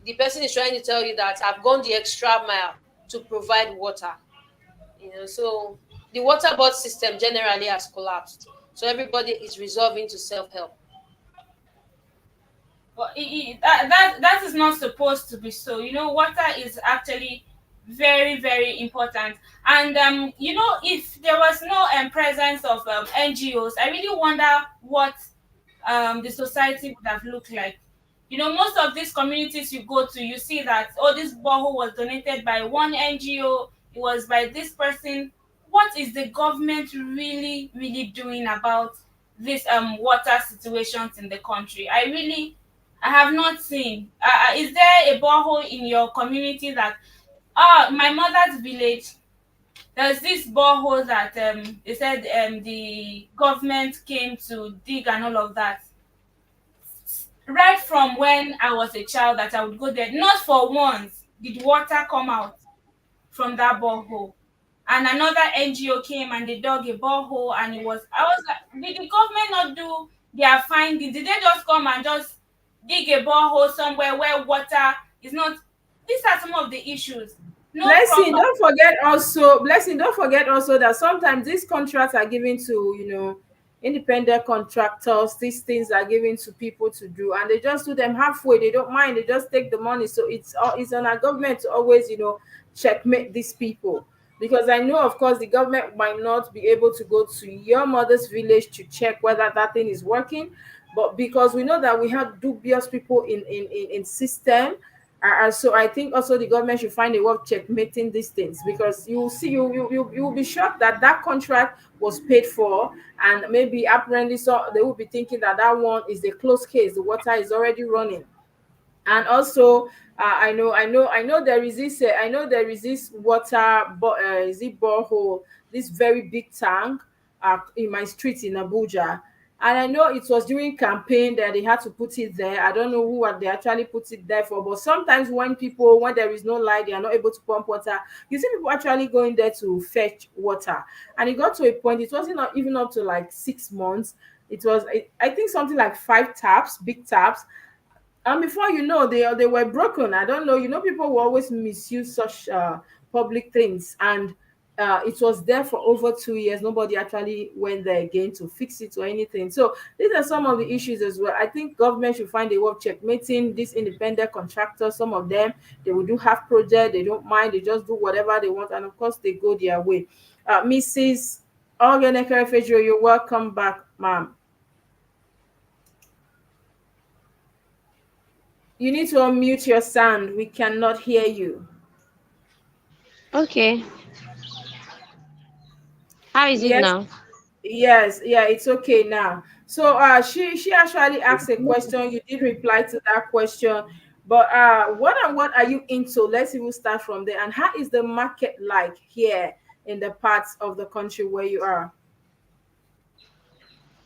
the person is trying to tell you that I've gone the extra mile to provide water. So the water board system generally has collapsed. So everybody is resolving to self-help. But that is not supposed to be so. Water is actually very important. And if there was no presence of NGOs, I really wonder what the society would have looked like. Most of these communities you go to, you see that, oh, this borehole was donated by one NGO, it was by this person. What is the government really doing about these water situations in the country? I have not seen. Is there a borehole in your community that, my mother's village, there's this borehole that they said the government came to dig and all of that. Right from when I was a child, that I would go there, not for once did water come out from that borehole. And another NGO came and they dug a borehole, and I was like, did the government not do their findings? Did they just come and just dig a borehole somewhere where water is not? These are some of the issues. No Blessing, proper. don't forget also that sometimes these contracts are given to, independent contractors. These things are given to people to do, and they just do them halfway. They don't mind. They just take the money. So it's on our government to always, checkmate these people. Because I know, of course, the government might not be able to go to your mother's village to check whether that thing is working, but because we know that we have dubious people in system. So I think also the government should find a way of checkmating these things, because you will see, you will be shocked that that contract was paid for, and maybe apparently so they will be thinking that that one is a closed case, the water is already running. And also, I know there is this, water, is it borehole, this very big tank in my street in Abuja. And I know it was during campaign that they had to put it there. I don't know who they actually put it there for, but sometimes when there is no light, they are not able to pump water. You see people actually going there to fetch water. And it got to a point, it wasn't not even up to like 6 months. It was, I think, something like five taps, big taps, and before you know, they were broken. I don't know. People will always misuse such public things, and it was there for over 2 years. Nobody actually went there again to fix it or anything. So these are some of the issues as well. I think government should find a way of checkmating these independent contractors. Some of them, they will do half project. They don't mind. They just do whatever they want, and of course they go their way. Mrs. Ogenekere Fejiro, you're welcome back, ma'am. You need to unmute your sound. We cannot hear you. Okay. How is it Yes, now? yes, yeah, it's okay now. So she actually asked a question. You did reply to that question. But what are you into? Let's even start from there. And how is the market like here in the parts of the country where you are?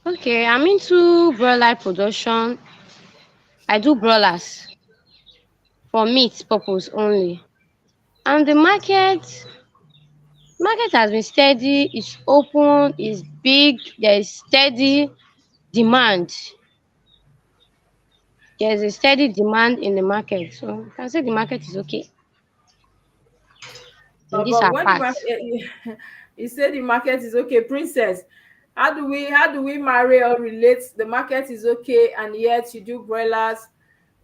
Okay, I'm into broiler production. I do broilers for meat purpose only. And the market has been steady, it's open, it's big, there is steady demand. There's a steady demand in the market. So you can say the market is okay in this But our when the part. market, you say the market is okay, princess. How do we marry or relate? The market is okay, and yet you do broilers.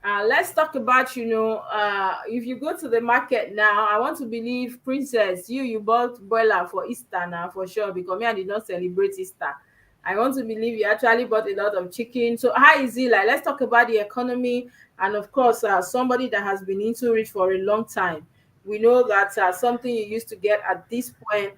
Let's talk about, if you go to the market now, I want to believe, princess, you bought broiler for Easter now for sure, because me, I did not celebrate Easter. I want to believe you actually bought a lot of chicken. So how is it like? Let's talk about the economy, and of course, somebody that has been into it for a long time. We know that something you used to get at this point.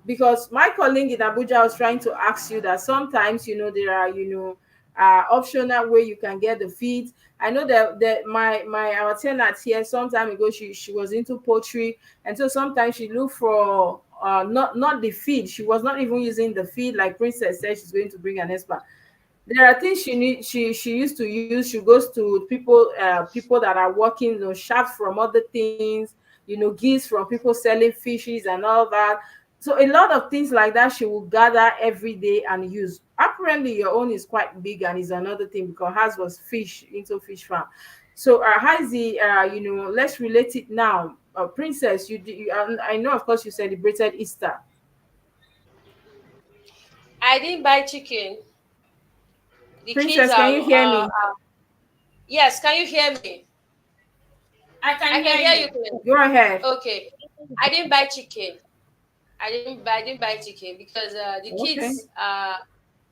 Because my colleague in Abuja was trying to ask you that sometimes, there are, optional way you can get the feed. I know that my our tenant here some time ago, she was into poultry, and so sometimes she looked for not the feed. She was not even using the feed, like Princess said she's going to bring an expert. There are things she used to use. She goes to people that are working, shaft from other things, gifts from people selling fishes and all that. So a lot of things like that she will gather every day and use. Apparently your own is quite big, and is another thing because hers was fish, into fish farm. So how is the let's relate it now. Princess, I know, of course, you celebrated Easter. I didn't buy chicken. The kids Princess, can you hear me? yes, can you hear me? I I can can hear hear you you. clearly. Go ahead. Okay. I didn't buy chicken. I didn't buy chicken because the Okay. kids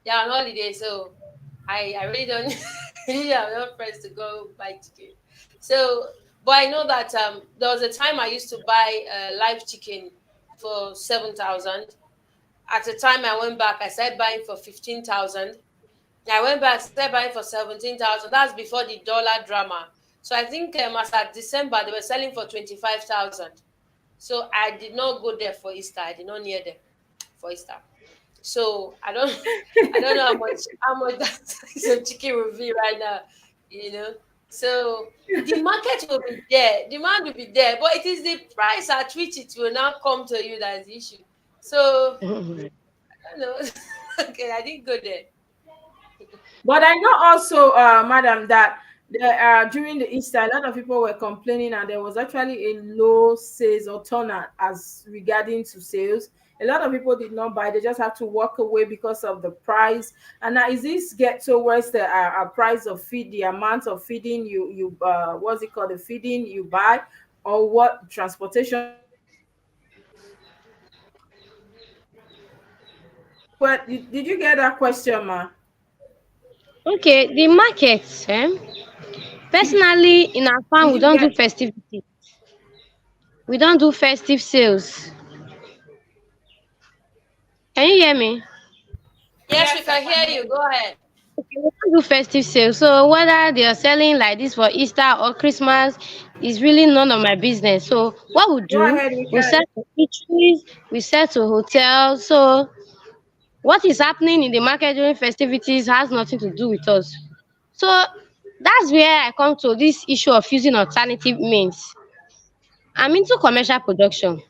they're on holiday, so I really don't really have no friends to go buy chicken. So, but I know that there was a time I used to buy live chicken for 7,000. At the time I went back, I started buying for 15,000. I went back, started buying for 17,000. That's before the dollar drama. So I think as at December they were selling for 25,000. So I did not go there for Easter. I did not near them for Easter. So I don't I don't know how much that some chicken will be right now, you know. So the market will be there, demand will be there, but it is the price at which it will now come to you that is the issue. So I don't know. Okay, I didn't go there. But I know also, madam, that during the Easter, a lot of people were complaining, and there was actually a low sales or turnout as regarding to sales. A lot of people did not buy; they just have to walk away because of the price. And now, is this get towards the price of feed, the amount of feeding you what's it called, the feeding you buy, or what transportation you use to get it? What did you get that question, ma? Okay, the market. Personally, in our farm, Did we you don't do get? festivity. We don't do festive sales. Can you hear me? Yes, we Yes, I can can hear hear you. you. Go ahead. Okay, we don't do festive sales. So whether they are selling like this for Easter or Christmas is really none of my business. So what we Go do, ahead, we we sell can. to eateries, we sell to hotels. So what is happening in the market during festivities has nothing to do with us. So that's where I come to this issue of using alternative means. I'm into commercial production.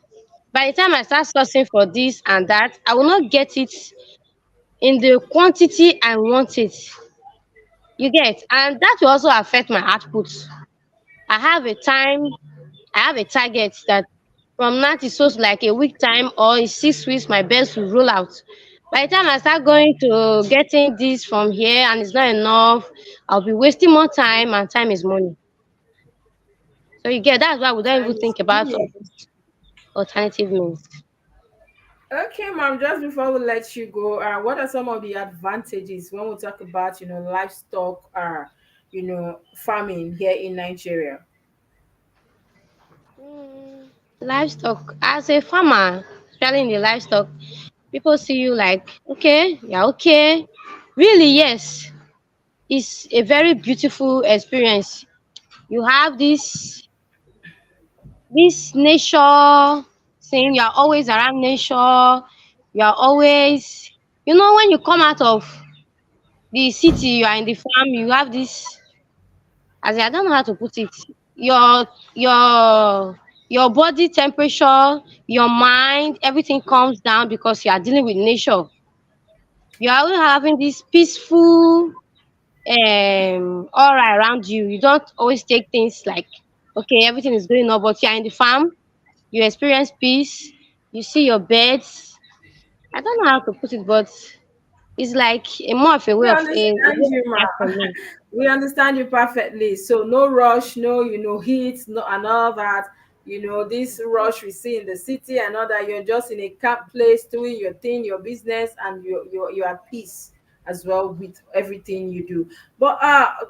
By the time I start sourcing for this and that, I will not get it in the quantity I want it. You get? And that will also affect my output. I have a time, I have a target that from now to so like a week time or in 6 weeks, my best will roll out. By the time I start going to getting this from here and it's not enough, I'll be wasting more time, and time is money. So you get, that's why we don't Time even is think about all money. these alternative means. Okay, ma'am, just before we let you go, what are some of the advantages when we talk about, livestock, farming here in Nigeria? Livestock, as a farmer, especially in the livestock, people see you like, okay, you're okay. Really, yes, it's a very beautiful experience. You have this nature thing, you're always around nature, you're always, when you come out of the city, you are in the farm, you have this, as in, I don't know how to put it, your body temperature, your mind, everything calms down because you are dealing with nature. You are always having this peaceful aura around you. You don't always take things like, okay, everything is going on, but you are in the farm, you experience peace, you see your birds. I don't know how to put it, but it's like a more of a We a understand way you, of ma. life for me. We understand you perfectly. So no rush, no, heat, no, and all that. This rush we see in the city and all that. You're just in a camp place doing your thing, your business, and you're at peace as well with everything you do. But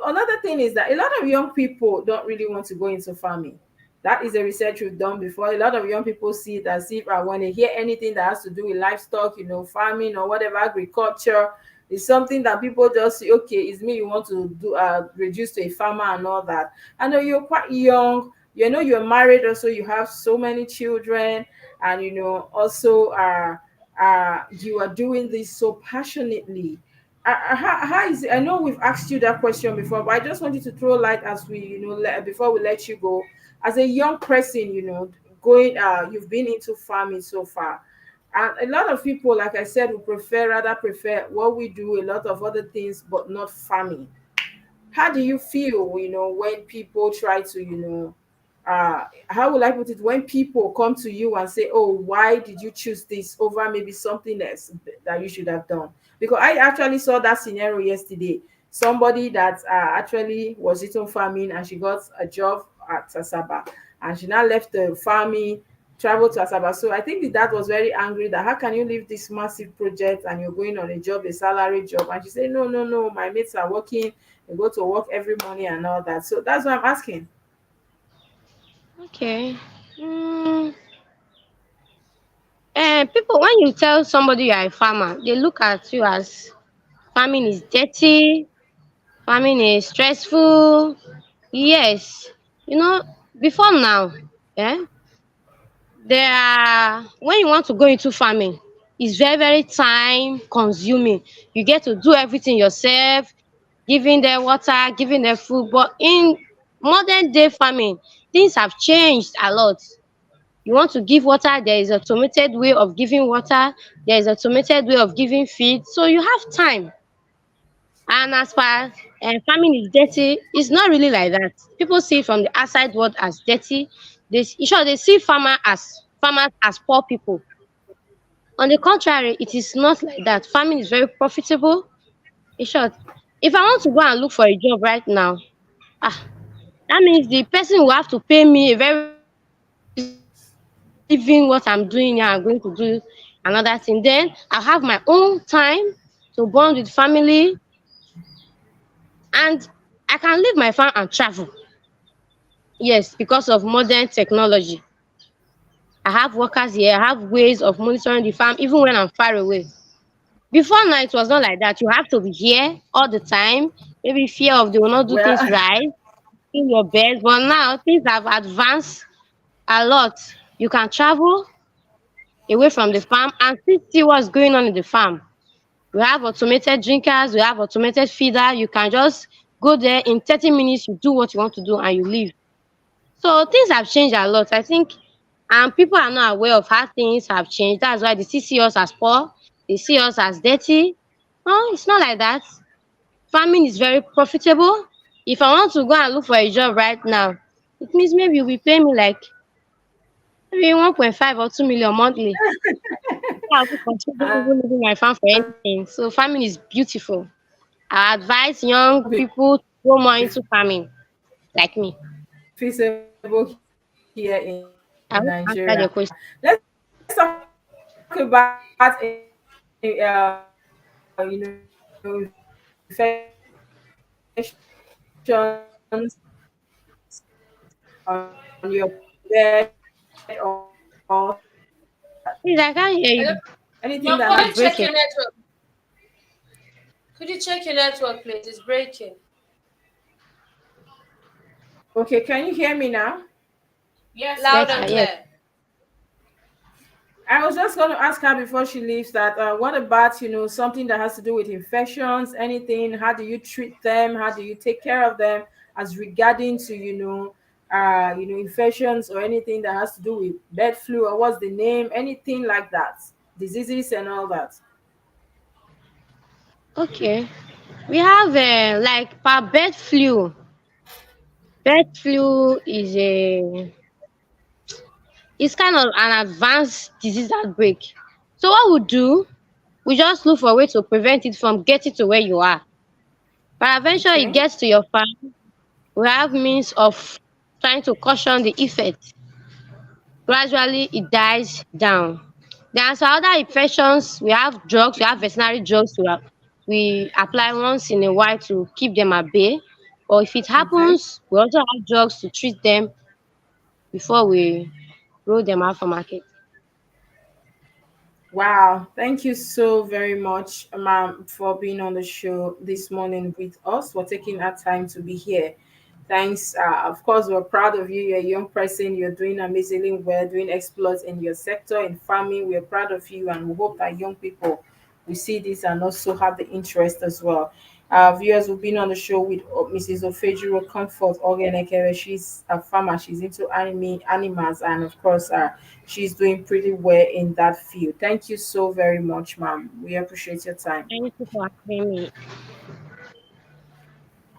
another thing is that a lot of young people don't really want to go into farming. That is a research we've done before. A lot of young people see it as if I want to hear anything that has to do with livestock, farming or whatever, agriculture. It's something that people just say, okay, it's me you want to do reduce to a farmer and all that. I know you're quite young, you're married, also you have so many children, and also you are doing this so passionately. How is it? I know we've asked you that question before, but I just want you to throw light as we, before we let you go. As a young person, going, you've been into farming so far, and a lot of people, like I said, would rather prefer what we do, a lot of other things, but not farming. How do you feel, when people try to, how would I put it, when people come to you and say, oh, why did you choose this over maybe something else that you should have done? Because I actually saw that scenario yesterday. Somebody that actually was into farming, and she got a job at Asaba, and she now left the farming, traveled to Asaba. So I think the dad was very angry that how can you leave this massive project and you're going on a job, a salary job? And she said, no, no, no, my mates are working, they go to work every morning and all that. So that's why I'm asking. Okay. People, when you tell somebody you are a farmer, they look at you as farming is dirty, farming is stressful. Yes, before now, eh, there are, when you want to go into farming, it's very, very time consuming. You get to do everything yourself, giving them water, giving them food. But in modern day farming, things have changed a lot. You want to give water, there is automated way of giving water, there is automated way of giving feed. So you have time. And as far farming is dirty, it's not really like that. People see it from the outside world as dirty. In short, they see farmers as poor people. On the contrary, it is not like that. Farming is very profitable. In short, if I want to go and look for a job right now, ah, that means the person will have to pay me a very reasonable amount for me to be leaving what I'm doing here and going to do another thing. Then I'll have my own time to bond with family, and I can leave my farm and travel. Yes, because of modern technology. I have workers here, I have ways of monitoring the farm even when I'm far away. Before now, it was not like that. You have to be here all the time. Maybe fear of they will not do things Well, right, in your bed. But now things have advanced a lot. You can travel away from the farm and still see what's going on in the farm. We have automated drinkers, we have automated feeder. You can just go there in 30 minutes, you do what you want to do and you leave. So things have changed a lot, I think, and people are not aware of how things have changed. That's why they still see us as poor, they see us as dirty. No, it's not like that. Farming is very profitable. If I want to go and look for a job right now, it means maybe you'll be paying me like maybe 1.5 or 2 million monthly. I will consider even leaving my farm for anything. So farming is beautiful. I advise young people to go more into farming, like me. feasible here in I hope Nigeria. I answered your question. Let's talk about infections on your bed or Please, I can't hear Hello? you. anything Your that phone, It's has. check breaking. your network. Could you check your network, please? It's breaking. Okay, can you hear me now? Yes, we Loud Better, and can. yes. clear. I was just going to ask her before she leaves that what about something that has to do with infections, anything? How do you treat them? How do you take care of them as regarding to infections or anything that has to do with bird flu or what's the name, anything like that, diseases and all that. Okay. We have like per bird flu. Bird flu is a it's kind of an advanced disease outbreak. So what we do, we just look for a way to prevent it from getting to where you are. But eventually it Okay. gets to your farm, we have means of trying to caution the effect. Gradually it dies down. Then as for other infections, we have drugs, we have veterinary drugs we apply once in a while to keep them at bay. Or if it Okay. happens, we also have drugs to treat them before we roll them out for market. Wow, thank you so very much, ma'am, for being on the show this morning with us, for taking our time to be here. Thanks. Of course, we're proud of you. You're a young person. You're doing amazingly well, doing exploits in your sector, in farming. We're proud of you, and we hope that young people will see this and also have the interest as well. Viewers, we've been on the show with Mrs. Ofejiro Comfort Ogenekere. She's a farmer. She's into animals, and of course, she's doing pretty well in that field. Thank you so very much, ma'am. We appreciate your time. Thank you for having me.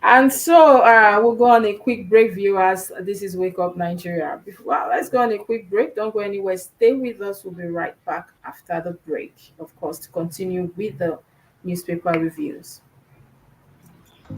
And so we'll go on a quick break, viewers. This is Wake Up Nigeria. Well, let's go on a quick break. Don't go anywhere. Stay with us. We'll be right back after the break, of course, to continue with the newspaper reviews.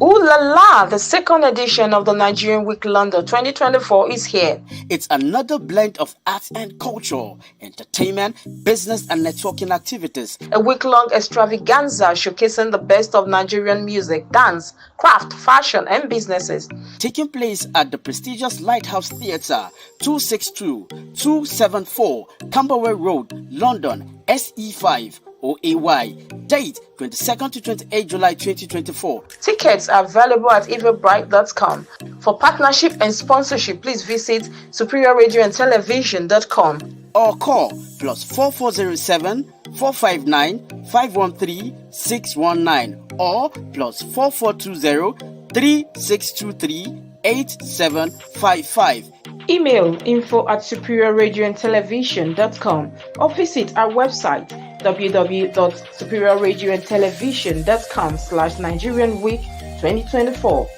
Ooh la la! The second edition of the Nigerian Week London 2024 is here. It's another blend of arts and culture, entertainment, business, and networking activities. A week-long extravaganza showcasing the best of Nigerian music, dance, craft, fashion, and businesses. Taking place at the prestigious Lighthouse Theatre, 262-274 Camberwell Road, London, SE5 OAY. Date 22nd to 28 July 2024. Tickets are available at eventbrite.com. For partnership and sponsorship, please visit superiorradioandtelevision.com. Or call +4407 459 513 619 or +4420 3623 8755. Email info@superiorradioandtelevision.com or visit our website www.superiorradioandtelevision.com/Nigerian Week 2024.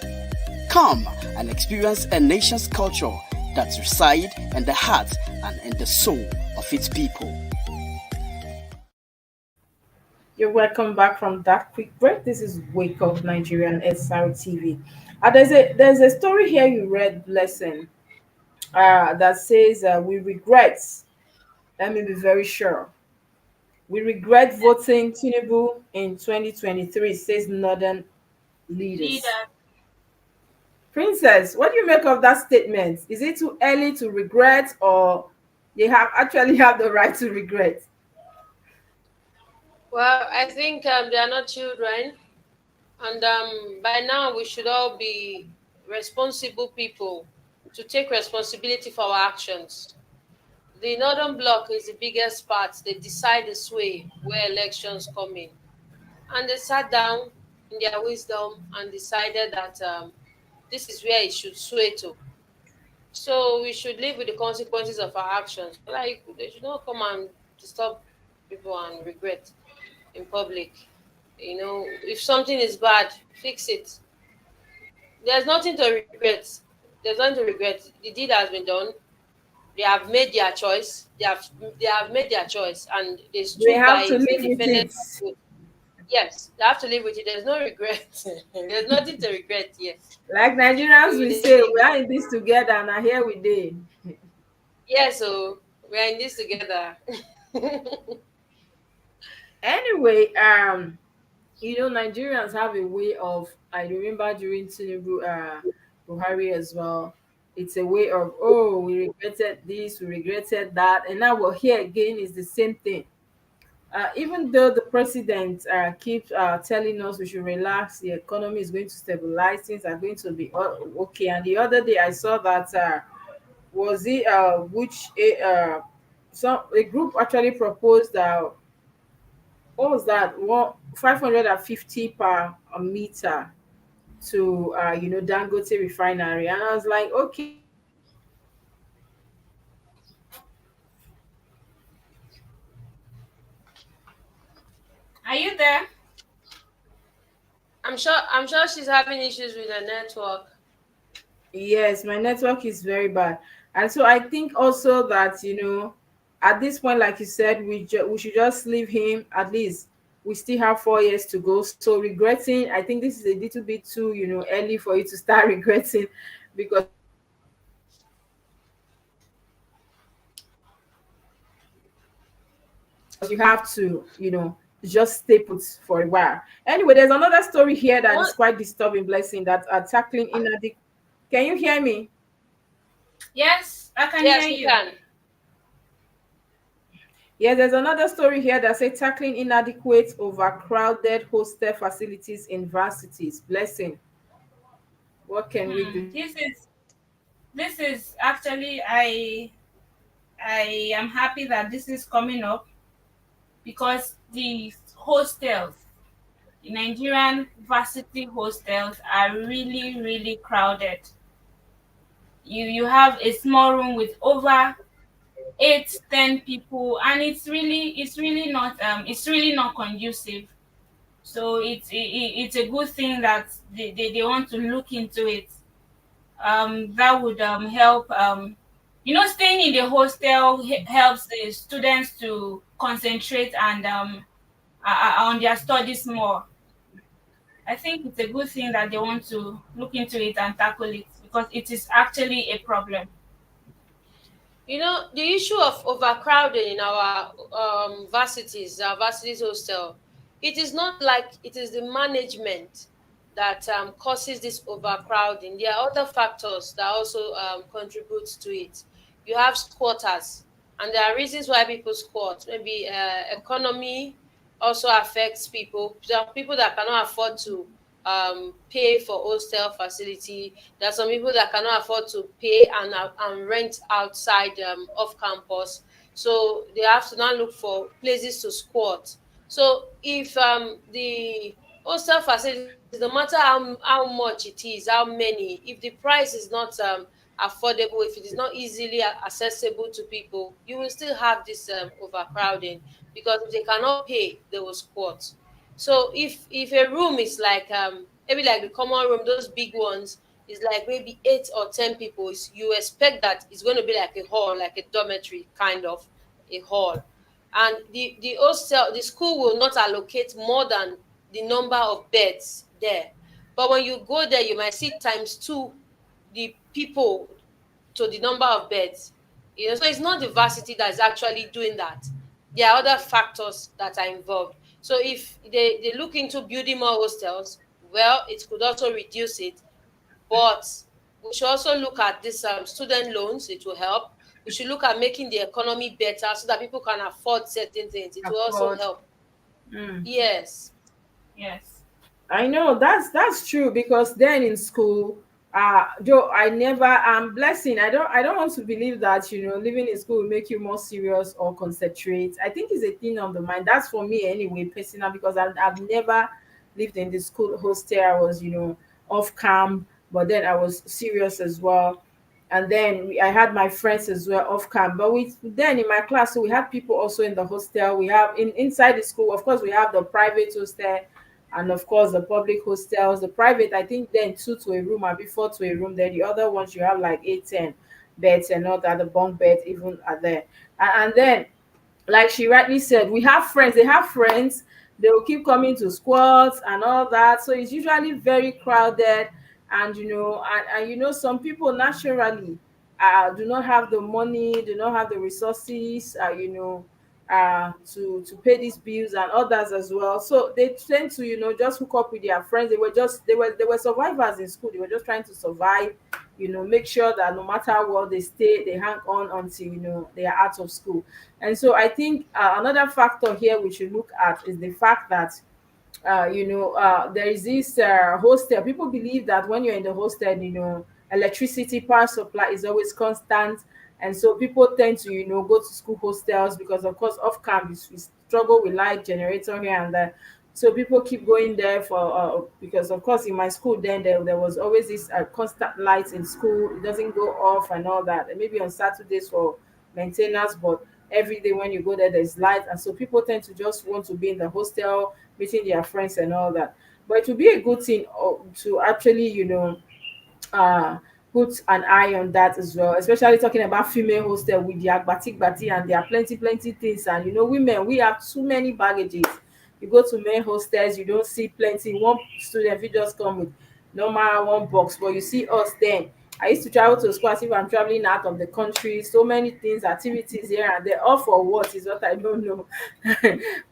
Come and experience a nation's culture that resides in the heart and in the soul of its people. You're welcome back from that quick break. This is Wake Up Nigerian SRTV. There's a story here you read, Blessing, that says we regret. Let me be very sure. We regret voting Tinubu in 2023, says Northern leaders. Leader. Princess, what do you make of that statement? Is it too early to regret, or they have actually have the right to regret? Well, I think they are not children, and by now we should all be responsible people to take responsibility for our actions. The Northern Bloc is the biggest part. They decide the sway where elections come in. And they sat down in their wisdom and decided that this is where it should sway to. So we should live with the consequences of our actions. Like, they should not come and disturb people and regret in public. If something is bad, fix it. There's nothing to regret. There's nothing to regret. The deed has been done. They have made their choice. They have made their choice, and they They stood by have to it live with independent it. of vote. Yes, they have to live with it. There's no regret. There's nothing to regret. Yes, Like Nigerians, we say they, we are in this together, and are here we did. yeah. So we are in this together. Anyway, Nigerians have a way of. I remember during Tinubu, Buhari as well. It's a way of, oh, we regretted this, we regretted that, and now we're here again. Is the same thing. Even though the president keeps telling us we should relax, the economy is going to stabilize, things are going to be okay. And the other day I saw that was it which some a group actually proposed what was that, 550 per meter to Dangote refinery, and I was like, okay, Are you there? I'm sure she's having issues with her network. yes, my network is very bad. And so I think also that, at this point, like you said, we should just leave him. At least we still have 4 years to go. So regretting, I think this is a little bit too, early for you to start regretting, because you have to, just stay put for a while. Anyway, there's another story here that is What? quite disturbing, Blessing, that are tackling inadequate. Can you hear me? Yes, I can hear Yes, we you. can. Yeah, there's another story here that say tackling inadequate, overcrowded hostel facilities in varsities. Blessing, what can we Hmm. do? This is actually, I am happy that this is coming up because the hostels, the Nigerian varsity hostels are really, really crowded. You have a small room with over 8, 10 people, and it's really not conducive. So it's a good thing that they want to look into it. That would help. Staying in the hostel helps the students to concentrate and on their studies more. I think it's a good thing that they want to look into it and tackle it because it is actually a problem. The issue of overcrowding in our our varsities hostel, it is not like it is the management that causes this overcrowding. There are other factors that also contribute to it. You have squatters, and there are reasons why people squat. Maybe economy also affects people. There are people that cannot afford to pay for hostel facility. There are some people that cannot afford to pay and rent outside off campus. So they have to now look for places to squat. So if the hostel facilities, no matter how much it is, how many, if the price is not affordable, if it is not easily accessible to people, you will still have this overcrowding, because if they cannot pay, they will squat. So if a room is like maybe like the common room, those big ones, is like maybe 8 or 10 people, you expect that it's going to be like a hall, like a dormitory kind of a hall. and the school will not allocate more than the number of beds there. But when you go there, you might see times two the people to the number of beds. So it's not the varsity that is actually doing that. There are other factors that are involved. So if they look into building more hostels, well, it could also reduce it. But we should also look at this student loans. It will help. We should look at making the economy better so that people can afford certain things. It will also Afford. help. Mm. Yes. Yes. I know that's true, because then in school, Joe, I never blessing. I don't want to believe that living in school will make you more serious or concentrate. I think it's a thing on the mind. That's for me anyway, personal, because I've never lived in the school hostel. I was off camp, but then I was serious as well. And then I had my friends as well off camp. But we then in my class, so we had people also in the hostel. We have inside the school, of course, we have the private hostel, and of course the public hostels. The private, I think, then two to a room and before to a room. Then the other ones you have like 8, 10 beds and all that. The bunk beds even are there. And then, like she rightly said, we have friends. They have friends. They will keep coming to squats and all that. So it's usually very crowded. And some people naturally do not have the money, do not have the resources, to pay these bills, and others as well. So they tend to just hook up with their friends. They were survivors in school. They were just trying to survive, make sure that no matter what, they hang on until they are out of school. And so I think another factor here we should look at is the fact that there is this hostel. People believe that when you're in the hostel, electricity power supply is always constant, and so people tend to go to school hostels, because of course off campus we struggle with light generator here and there. So people keep going there for because of course in my school then there was always this constant light in school. It doesn't go off and all that, and maybe on Saturdays for maintenance, but every day when you go there there's light, and so people tend to just want to be in the hostel meeting their friends and all that. But it would be a good thing to actually uh put an eye on that as well, especially talking about female hostel with their batik bati, and there are plenty things. And women, we have too many baggages. You go to male hostels, you don't see plenty. One student will just come with normal one box, but you see us then. I used to travel to school as if I'm traveling out of the country. So many things, activities here and there. All for what is what I don't know.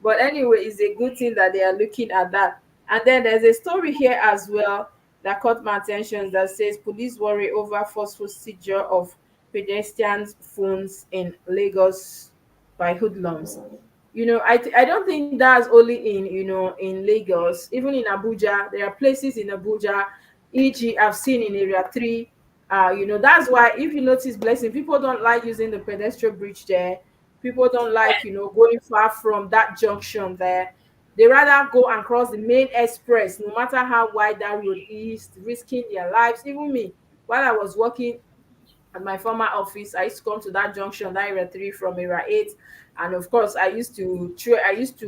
But anyway, it's a good thing that they are looking at that. And then there's a story here as well that caught my attention that says police worry over forceful seizure of pedestrians' phones in Lagos by hoodlums. I don't think that's only in Lagos. Even in Abuja, there are places in Abuja, e.g., I've seen in Area 3. That's why if you notice, blessing, people don't like using the pedestrian bridge there. People don't like going far from that junction there. They rather go and cross the main express, no matter how wide that road is, risking their lives. Even me, while I was working at my former office, I used to come to that junction, that area 3 from area 8. And of course, I used to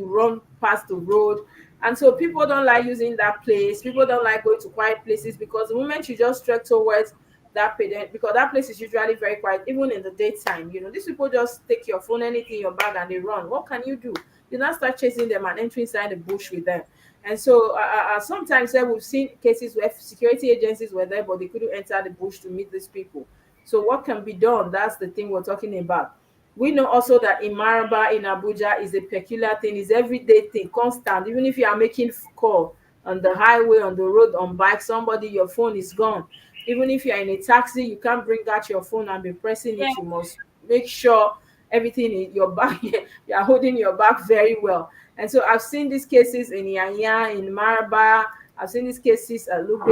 run past the road. And so people don't like using that place. People don't like going to quiet places, because the moment you just trek towards that pedant, because that place is usually very quiet, even in the daytime. These people just take your phone, anything in your bag, and they run. What can you do? You now start chasing them and enter inside the bush with them. And so sometimes we've seen cases where security agencies were there, but they couldn't enter the bush to meet these people. So what can be done? That's the thing we're talking about. We know also that in Maraba, in Abuja, is a peculiar thing, is everyday thing, constant. Even if you are making call on the highway, on the road, on bike, somebody, your phone is gone. Even if you're in a taxi, you can't bring out your phone and be pressing Yeah. it. You must make sure everything in your back, you are holding your back very well. And so I've seen these cases in Yanya, in Maraba. I've seen these cases at Lube,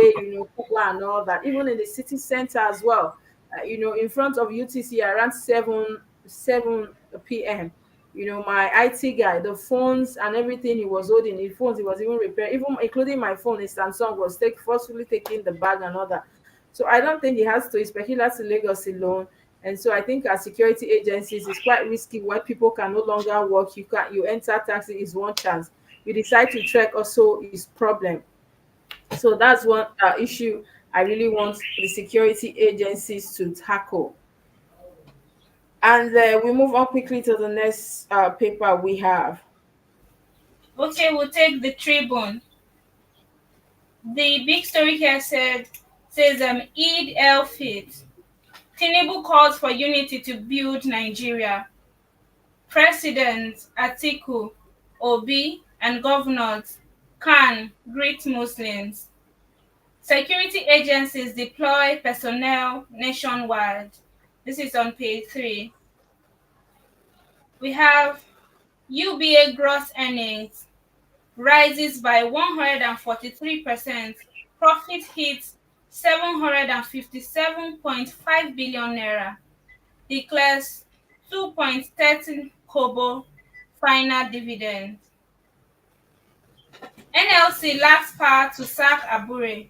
Kugla and all that, even in the city center as well. In front of UTC around 7 p.m. My IT guy, the phones and everything he was holding, his phones he was even repairing, even including my phone, his Samsung was forcefully taking the bag and all that. So I don't think it has to, it's peculiar to Lagos alone. And so I think as security agencies, it's quite risky when people can no longer work. You enter taxi is one chance. You decide to trek also is problem. So that's one issue I really want the security agencies to tackle. And we move on quickly to the next paper we have. Okay, we'll take the Tribune. The big story here says Eid el Fit. Tinubu calls for unity to build Nigeria. President Atiku, Obi, and governors can greet Muslims. Security agencies deploy personnel nationwide. This is on page 3. We have UBA gross earnings rises by 143%. Profit hits 757.5 billion naira. Declares 2.13 kobo final dividend. NLC lacks power to sack Abure.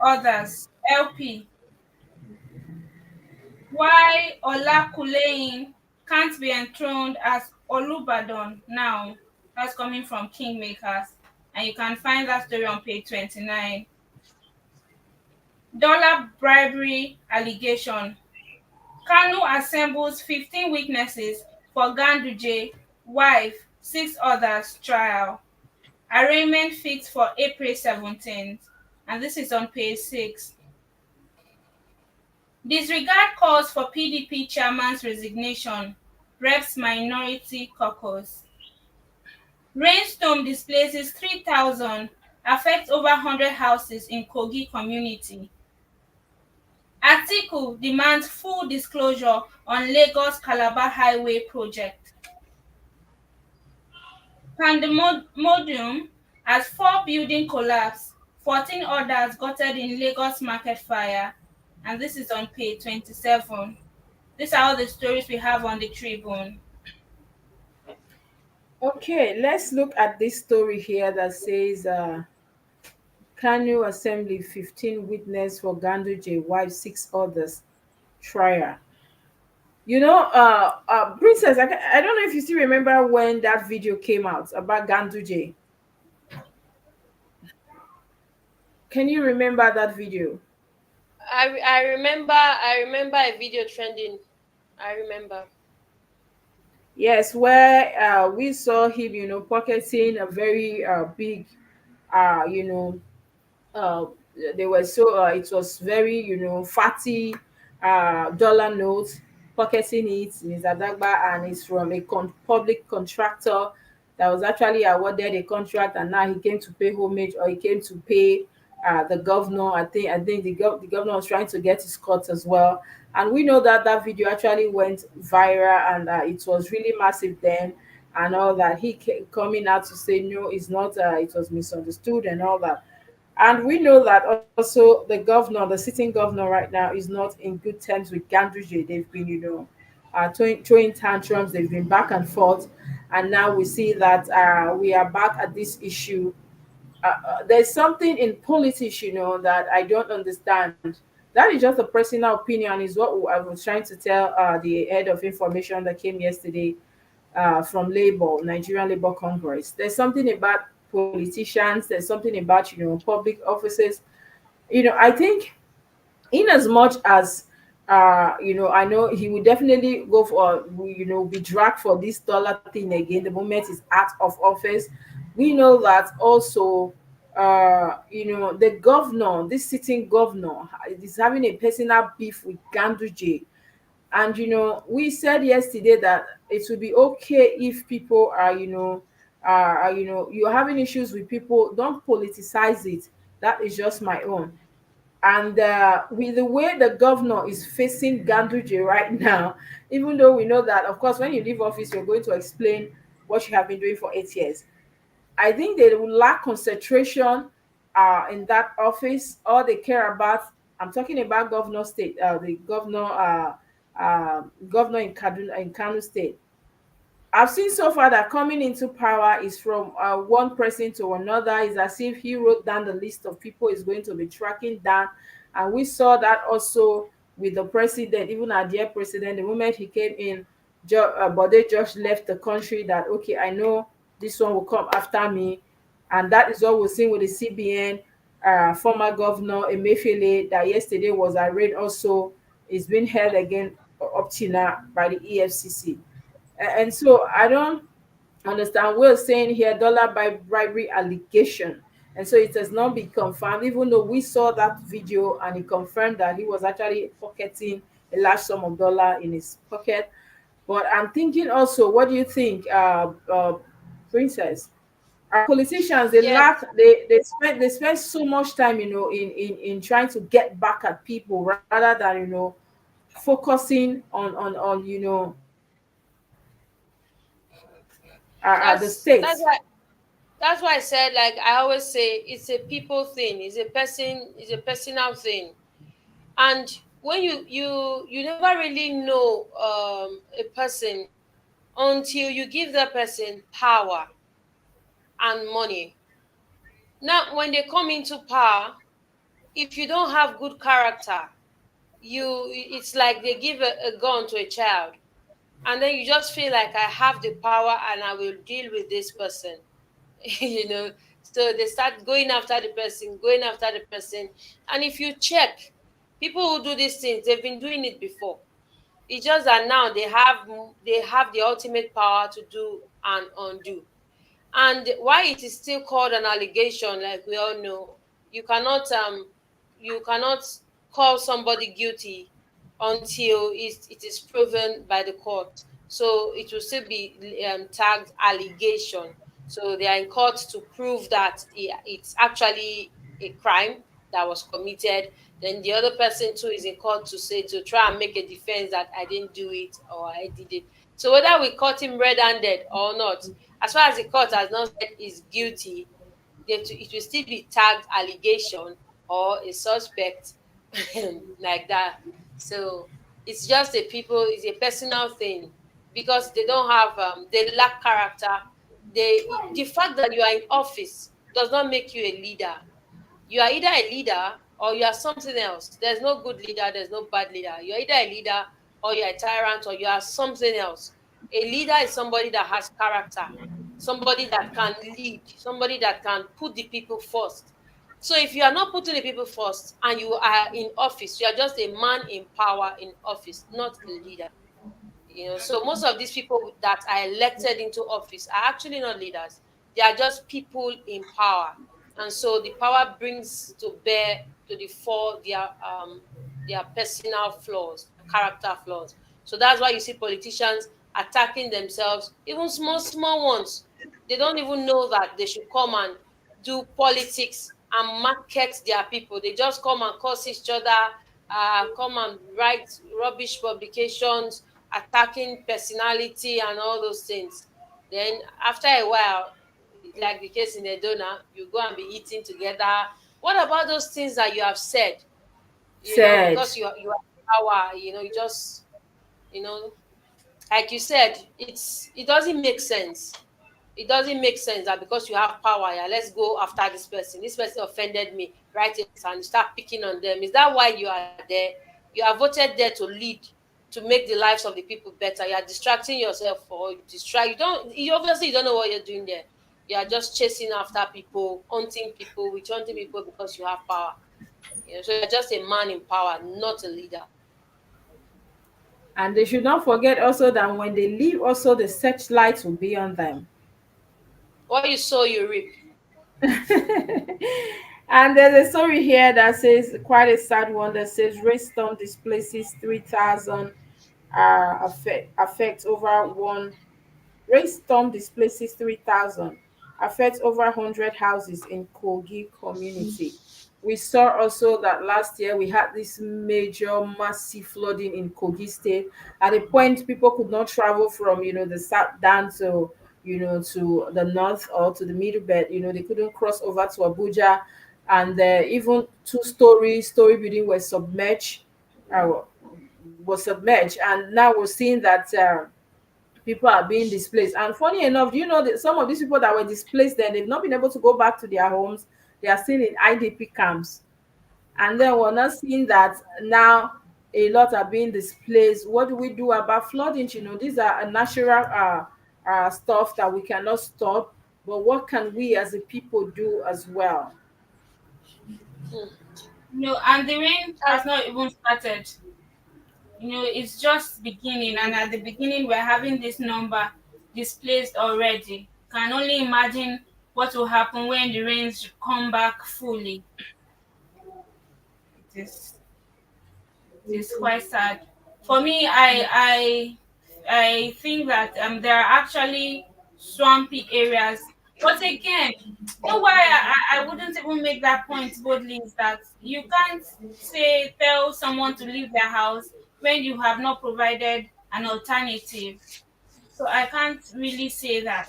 Others, LP. Why Olakuleyin can't be enthroned as Olubadan now. That's coming from Kingmakers. And you can find that story on page 29. Dollar bribery allegation. Kanu assembles 15 witnesses for Ganduje, wife, 6 others trial. Arraignment fixed for April 17th. And this is on page 6. Disregard calls for PDP chairman's resignation. Reps minority caucus. Rainstorm displaces 3,000. Affects over 100 houses in Kogi community. Atiku demands full disclosure on Lagos Calabar Highway project. Pandemodium as 4 building collapse, 14 others gutted in Lagos market fire. And this is on page 27. These are all the stories we have on the Tribune. Okay, let's look at this story here that says Kanu Assembly 15 witness for Ganduje, wife, 6 others trial. Princess, I don't know if you still remember when that video came out about Ganduje. Can you remember that video? I remember a video trending. I remember. Yes, where we saw him, pocketing a very big, uh, you know, uh, they were so it was very fatty dollar note, pocketing it in his adagba, and it's from a public contractor that was actually awarded a contract, and now he came to pay homage, or he came to pay the governor. I think the governor was trying to get his cut as well, and we know that that video actually went viral, and it was really massive then, and all that. Coming out to say no, it's not, it was misunderstood and all that. And we know that also the governor, the sitting governor right now, is not in good terms with Ganduje. They've been, throwing tantrums. They've been back and forth, and now we see that we are back at this issue. There's something in politics, that I don't understand. That is just a personal opinion, is what I was trying to tell the head of information that came yesterday from Labour, Nigerian Labour Congress. There's something about politicians. There's something about public offices. I think, in as much as I know he will definitely go for be dragged for this dollar thing again the moment he's out of office. We know that also the governor, this sitting governor, is having a personal beef with Ganduje. And we said yesterday that it would be okay if people are you're having issues with people, don't politicize it. That is just my own. And with the way the governor is facing Ganduje right now, even though we know that, of course, when you leave office, you're going to explain what you have been doing for 8 years. I think they will lack concentration in that office. All they care about, I'm talking about Governor State, the governor in Kano State. I've seen so far that coming into power is from one person to another. It's as if he wrote down the list of people he's going to be tracking down. And we saw that also with the president, even our dear president, the moment he came in, Bode just left the country, that, okay, I know this one will come after me. And that is what we're seeing with the CBN. Former governor Emefiele, that yesterday was arraigned, also is being held again up till now by the EFCC. And so I don't understand. We're saying here dollar by bribery allegation. And so it has not been confirmed, even though we saw that video and he confirmed that he was actually pocketing a large sum of dollar in his pocket. But I'm thinking also, what do you think, Princess? Our politicians, they Yes, lack, they spend so much time, in trying to get back at people rather than, focusing on the that's states. why I said, like I always say, it's a people thing. It's a personal thing. And when you never really know a person until you give that person power and money. Now, when they come into power, if you don't have good character, it's like they give a gun to a child, and then you just feel like, I have the power and I will deal with this person. you know so they start going after the person, and if you check, people who do these things, they've been doing it before. It's just that now they have the ultimate power to do and undo. And why it is still called an allegation, like we all know, you cannot call somebody guilty until it is proven by the court. So it will still be tagged allegation. So they are in court to prove that it's actually a crime that was committed. Then the other person too is in court to try and make a defense that I didn't do it or I did it. So whether we caught him red-handed or not, as far as the court has not said he's guilty, it will still be tagged allegation or a suspect, like that. So it's a personal thing, because they don't have, they lack character. The fact that you are in office does not make you a leader. You are either a leader or you are something else. There's no good leader, there's no bad leader. You're either a leader or you're a tyrant or you are something else. A leader is somebody that has character, somebody that can lead, somebody that can put the people first. So if you are not putting the people first and you are in office, you are just a man in power in office, not a leader. So most of these people that are elected into office are actually not leaders. They are just people in power. And so the power brings to bear, to the fore, their personal flaws, character flaws. So that's why you see politicians attacking themselves, even small ones. They don't even know that they should come and do politics and market their people. They just come and curse each other, come and write rubbish publications, attacking personality and all those things. Then after a while, like the case in Edona, you go and be eating together. What about those things that you have said? Said. Because you have power, you just, you know, like you said, it doesn't make sense. It doesn't make sense that because you have power, yeah, let's go after this person. This person offended me, right? And you start picking on them. Is that why you are there? You are voted there to lead, to make the lives of the people better. You are distracting yourself, or you obviously you don't know what you're doing there. You are just chasing after people, hunting people, witch hunting people because you have power. So you're just a man in power, not a leader. And they should not forget also that when they leave, also the searchlights will be on them. What you sow, you reap. And there's a story here that says, quite a sad one, that says rainstorm displaces 3,000, affects over one. Rainstorm displaces 3,000, affects over 100 houses in Kogi community. We saw also that last year we had this major massive flooding in Kogi state. At a point, people could not travel from, the south down to, to the north or to the middle belt. They couldn't cross over to Abuja, and even two story building uh, was submerged. And now we're seeing that people are being displaced. And funny enough, do you know that some of these people that were displaced, then they've not been able to go back to their homes. They are still in IDP camps. And then we're not seeing that now a lot are being displaced. What do we do about flooding? These are a natural stuff that we cannot stop. But what can we as a people do as well? Hmm. No, and the rain has not even started. it's just beginning, and at the beginning we're having this number displaced already. Can only imagine what will happen when the rains come back fully. It is it is quite sad. For me, I think that there are actually swampy areas. But again, you know why I wouldn't even make that point boldly is that you can't tell someone to leave their house when you have not provided an alternative. So I can't really say that.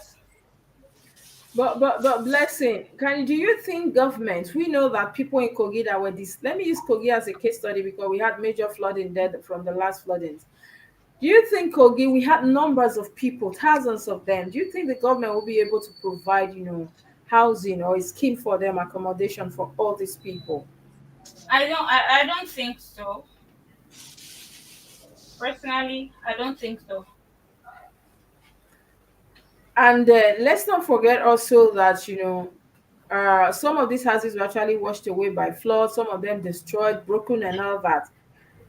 But blessing, can do you think government? We know that people in Kogi that were this. Let me use Kogi as a case study because we had major flooding there from the last floodings. Do you think Kogi, we had numbers of people, thousands of them? Do you think the government will be able to provide, housing or a scheme for them, accommodation for all these people? I don't think so. Personally, I don't think so. And let's not forget also that some of these houses were actually washed away by flood, some of them destroyed, broken, and all that.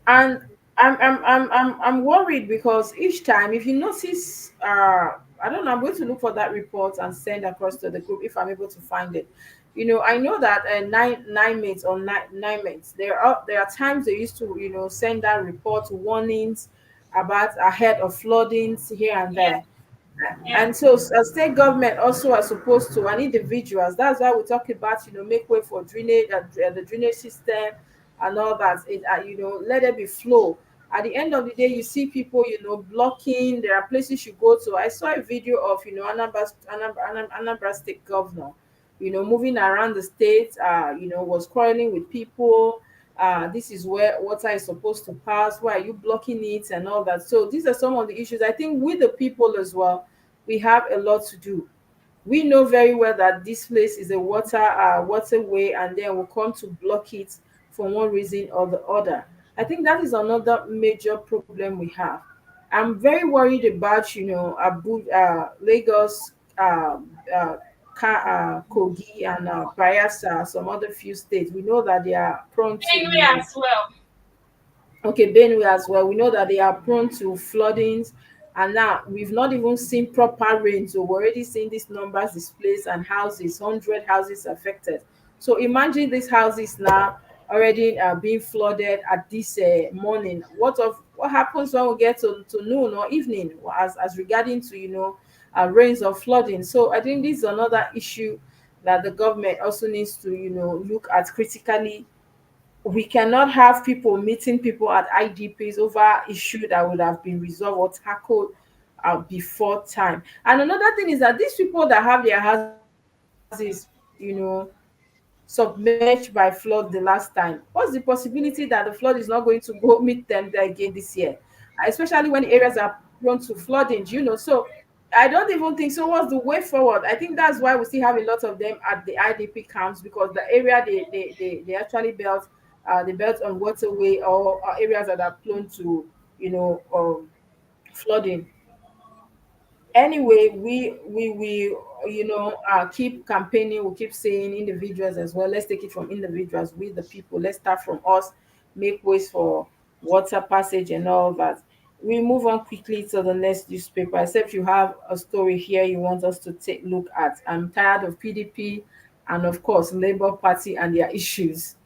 And I'm worried because each time, if you notice, I don't know, I'm going to look for that report and send across to the group if I'm able to find it. I know that nine mates or nine mates. There are times they used to send that report warnings about ahead of floodings here and Yeah, there. yeah. And so state government also are supposed to, and individuals, that's why we talk about make way for drainage, the drainage system and all that. Let there be flow. At the end of the day, you see people blocking. There are places you go to. I saw a video of Anambra state governor moving around the state, was quarreling with people. This is where water is supposed to pass. Why are you blocking it and all that? So these are some of the issues. I think with the people as well, we have a lot to do. We know very well that this place is a waterway, and then we'll come to block it for one reason or the other. I think that is another major problem we have. I'm very worried about Lagos, uh, Kogi, and Bayelsa, some other few states. We know that they are prone to Anyway, as well. Okay, Benue as well. We know that they are prone to floodings, and now we've not even seen proper rain. So we're already seeing these numbers displaced and houses, 100 houses affected. So imagine these houses now already being flooded at this morning. What happens when we get to noon or evening, as regarding to rains or flooding? So I think this is another issue that the government also needs to look at critically. We cannot have people meeting people at IDPs over issue that would have been resolved or tackled before time. And another thing is that these people that have their houses, submerged by flood the last time, what's the possibility that the flood is not going to go meet them there again this year? Especially when the areas are prone to flooding, So I don't even think so. What's the way forward? I think that's why we still have a lot of them at the IDP camps, because the area they actually built, they built on waterway, or areas that are prone to flooding. Anyway, we keep campaigning. We keep saying individuals as well. Let's take it from individuals with the people. Let's start from us. Make ways for water passage and all that. We move on quickly to the next newspaper, except you have a story here you want us to take look at. I'm tired of PDP and of course Labour Party and their issues.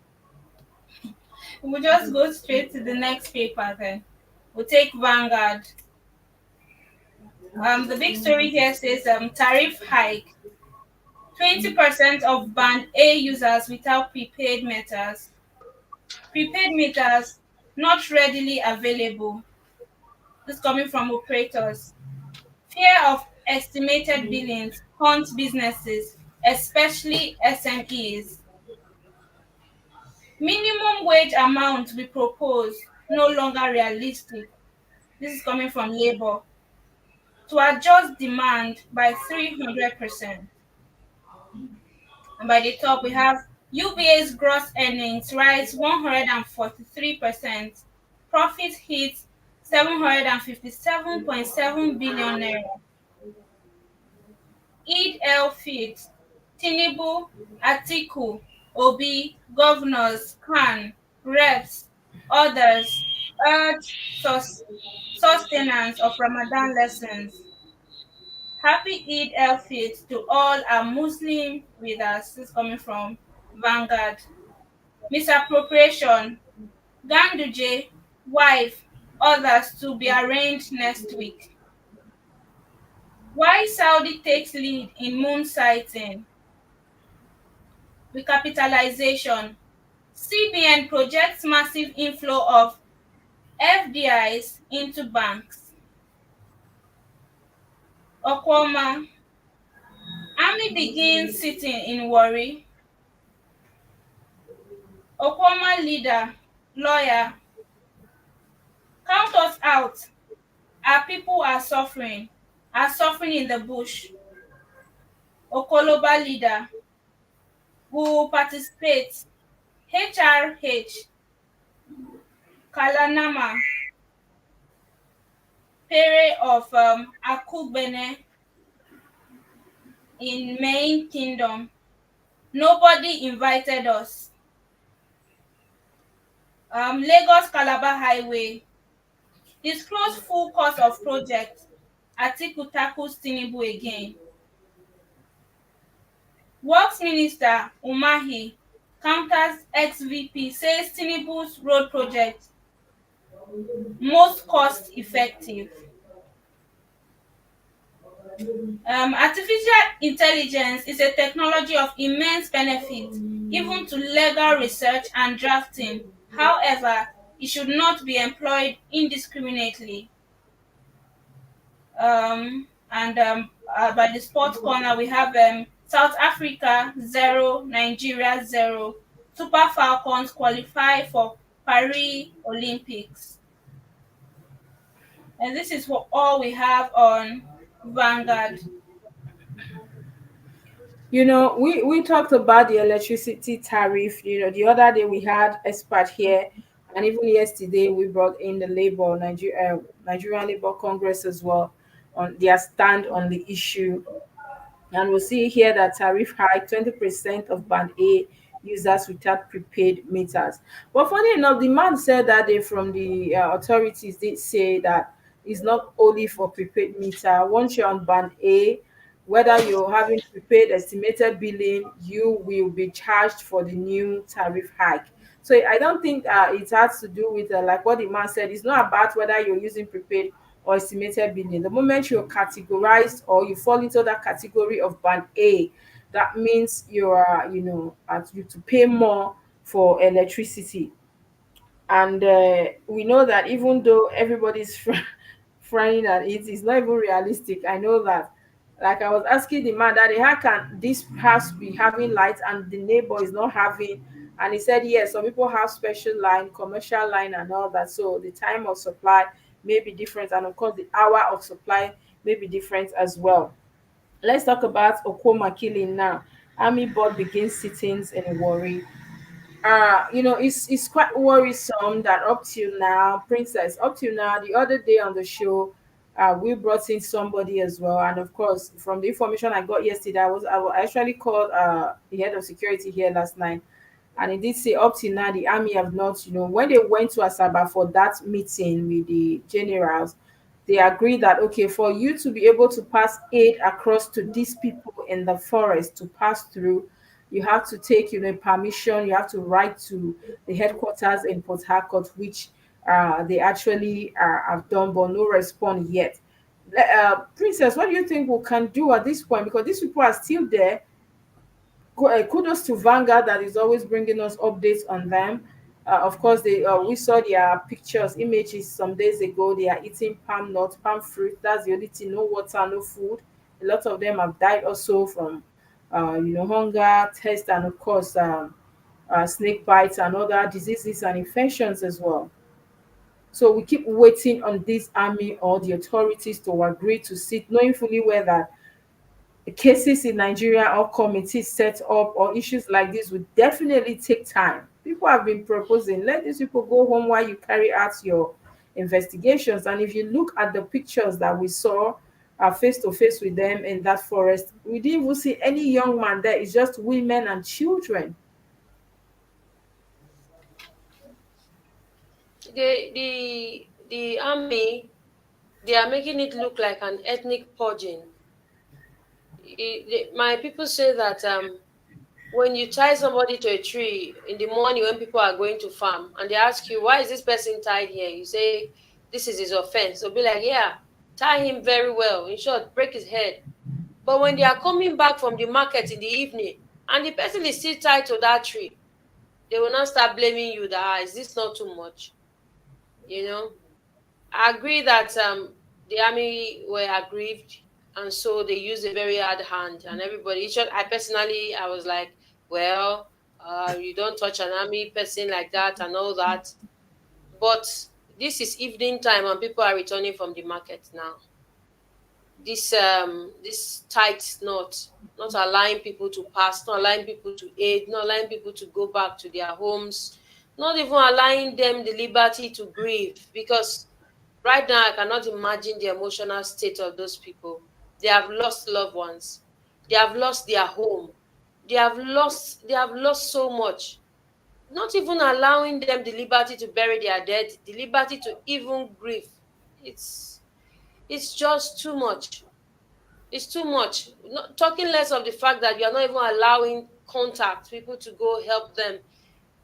We'll just go straight to the next paper then. We'll take Vanguard. The big story here says tariff hike. 20% of band A users without prepaid meters. Prepaid meters not readily available. This coming from operators. Fear of estimated billings haunts businesses, especially SMEs. Minimum wage amount we propose no longer realistic. This is coming from Labour. To adjust demand by 300%. And by the top, we have UBA's gross earnings rise 143%. Profit hits 757.7 billion naira. Eid el Fitr, Tinubu, Atiku, Obi, governors, Khan, reps, others urge sustenance of Ramadan lessons. Happy Eid al-Fitr to all our Muslim readers. This is coming from Vanguard. Misappropriation. Ganduje, wife, others to be arraigned next week. Why Saudi takes lead in moon sighting. Recapitalization. CBN projects massive inflow of FDIs into banks. Okwama. Army begins sitting in worry. Okwama leader, lawyer. Count us out. Our people are suffering in the bush. Okoloba leader, we will participate. HRH, Kalanama, Pere of Akubene in Main Kingdom. Nobody invited us. Lagos Calabar Highway, disclose full cost of project. Atiku tackles Tinubu again. Works Minister Umahi counters ex-VP, says Tinubu's road project most cost effective. Artificial intelligence is a technology of immense benefit, even to legal research and drafting. However, it should not be employed indiscriminately. By the sports corner, we have South Africa 0, Nigeria 0. Super Falcons qualify for Paris Olympics. And this is all we have on Vanguard. We talked about the electricity tariff. The other day we had expert here, and even yesterday we brought in the Nigerian Labour Congress as well on their stand on the issue. And we'll see here that tariff hike 20% of band A users without prepaid meters. But funny enough, the man said that they from the authorities did say that it's not only for prepaid meter. Once you're on band A, whether you're having prepaid estimated billing, you will be charged for the new tariff hike. So I don't think it has to do with like what the man said. It's not about whether you're using prepaid or estimated billing. The moment you're categorized or you fall into that category of band A, that means you are, you to pay more for electricity. And we know that even though everybody's frying at it, it's not even realistic. I know that. Like I was asking the man that how can this house be having light and the neighbor is not having? And he said yes, some people have special line, commercial line, and all that. So the time of supply may be different, and of course the hour of supply may be different as well. Let's talk about Okoma killing now. Army board begins sittings in worry. It's quite worrisome that up till now, Princess, up till now, the other day on the show, we brought in somebody as well, and of course, from the information I got yesterday, I actually called the head of security here last night, and he did say up till now the army have not, when they went to Asaba for that meeting with the generals, they agreed that okay, for you to be able to pass aid across to these people in the forest to pass through, you have to take permission. You have to write to the headquarters in Port Harcourt, which they actually have done, but no response yet. Princess, what do you think we can do at this point? Because these people are still there. Kudos to Vanguard that is always bringing us updates on them. Of course, they we saw their pictures, images some days ago. They are eating palm nuts, palm fruit. That's the only thing. No water, no food. A lot of them have died also from, hunger, thirst, and of course, snake bites and other diseases and infections as well. So we keep waiting on this army or the authorities to agree to sit, knowing fully well that cases in Nigeria or committees set up or issues like this would definitely take time. People have been proposing, let these people go home while you carry out your investigations. And if you look at the pictures that we saw face to face with them in that forest, we didn't even see any young man there. It's just women and children. the army, they are making it look like an ethnic purging. My people say that when you tie somebody to a tree in the morning when people are going to farm and they ask you, why is this person tied here? You say, this is his offense. They'll be like, yeah, tie him very well. In short, break his head. But when they are coming back from the market in the evening and the person is still tied to that tree, they will not start blaming you that, is this not too much? You know, I agree that the army were aggrieved, and so they used a very hard hand. And everybody, I personally, I was like, well, you don't touch an army person like that and all that. But this is evening time, and people are returning from the market now. This tight knot, not allowing people to pass, not allowing people to aid, not allowing people to go back to their homes, not even allowing them the liberty to grieve, because right now I cannot imagine the emotional state of those people. They have lost loved ones, they have lost their home, they have lost so much. Not even allowing them the liberty to bury their dead, the liberty to even grieve. It's just too much. It's too much. Not talking less of the fact that you are not even allowing contact, people to go help them.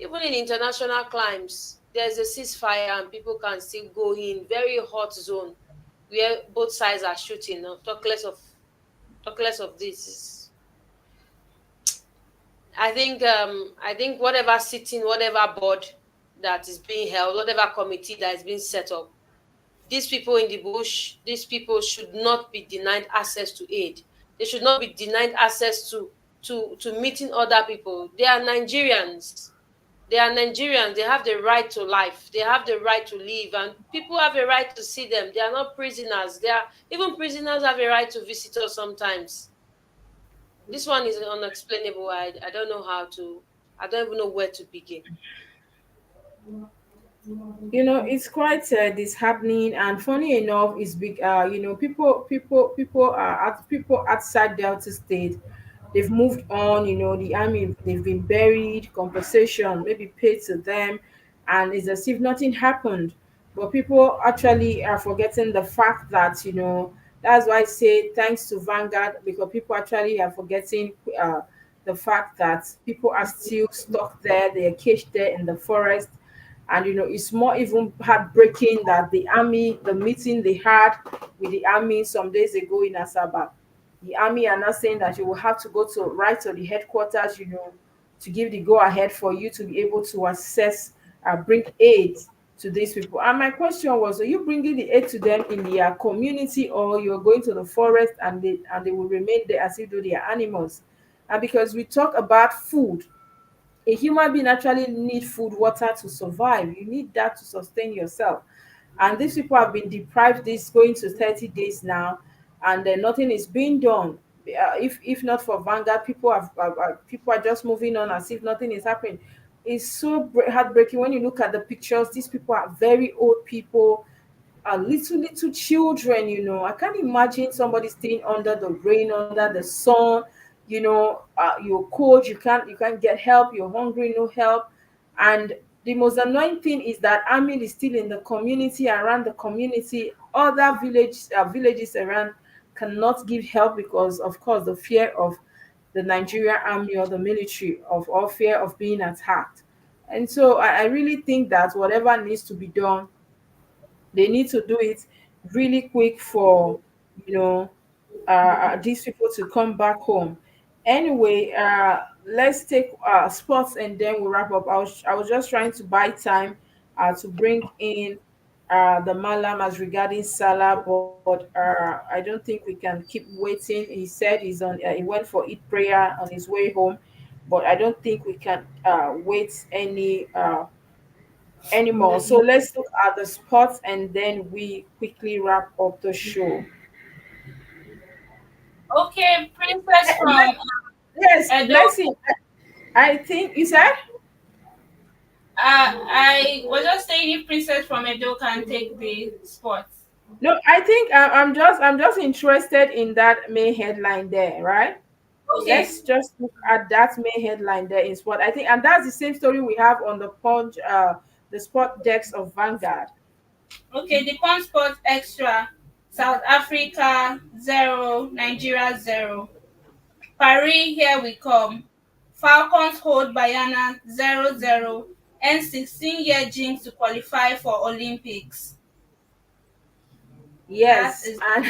Even in international climes, there's a ceasefire and people can still go in very hot zone where both sides are shooting. Now, talk less of this. I think whatever sitting, whatever board that is being held, whatever committee that is being set up, these people in the bush, these people should not be denied access to aid. They should not be denied access to meeting other people. They are Nigerians. They are Nigerians. They have the right to life. They have the right to live, and people have a right to see them. They are not prisoners. They are even prisoners have a right to visit us sometimes. This one is unexplainable. I don't know how to. I don't even know where to begin. It's quite disheartening, and funny enough, it's big. People outside Delta State, they've moved on. The army, they've been buried, compensation maybe paid to them, and it's as if nothing happened. But people actually are forgetting the fact that that's why I say thanks to Vanguard, because people actually are forgetting the fact that people are still stuck there. They are caged there in the forest, and it's more even heartbreaking that the meeting they had with the army some days ago in Asaba, the army are not saying that you will have to go to right to the headquarters, to give the go ahead for you to be able to assess, bring aid to these people. And my question was, are you bringing the aid to them in their community, or you're going to the forest and they will remain there as if though they are animals? And because we talk about food, a human being actually need food, water to survive. You need that to sustain yourself. And these people have been deprived this going to 30 days now, and then nothing is being done. If not for Vanguard, people are just moving on as if nothing is happening. It's so heartbreaking when you look at the pictures. These people are very old people, little children. I can't imagine somebody staying under the rain, under the sun. You're cold, you can't get help, you're hungry, no help. And the most annoying thing is that army is still in the community, around the community. Other villages around cannot give help because, of course, the fear of the Nigerian army or the military, of all fear of being attacked. And so I really think that whatever needs to be done, they need to do it really quick for you know these people to come back home. Anyway, let's take sports and then we'll wrap up. I was just trying to buy time to bring in the malam as regarding Salah, but I don't think we can keep waiting. He said he went for Eid prayer on his way home, but I don't think we can wait anymore. So let's look at the sports and then we quickly wrap up the show. Okay, Princess from Yes, Edo. Blessing. I think you said. I was just saying if Princess from Edo can take the sports. No, I think I'm just interested in that main headline there, right? Okay. Let's just look at that main headline there in sport. I think, and that's the same story we have on the Punch, the sport decks of Vanguard. Okay, the Pond Sports Extra. South Africa 0, Nigeria 0. Paris, here we come. Falcons hold Bayana 0-0. And 16-year jinx to qualify for Olympics. That Yes, is and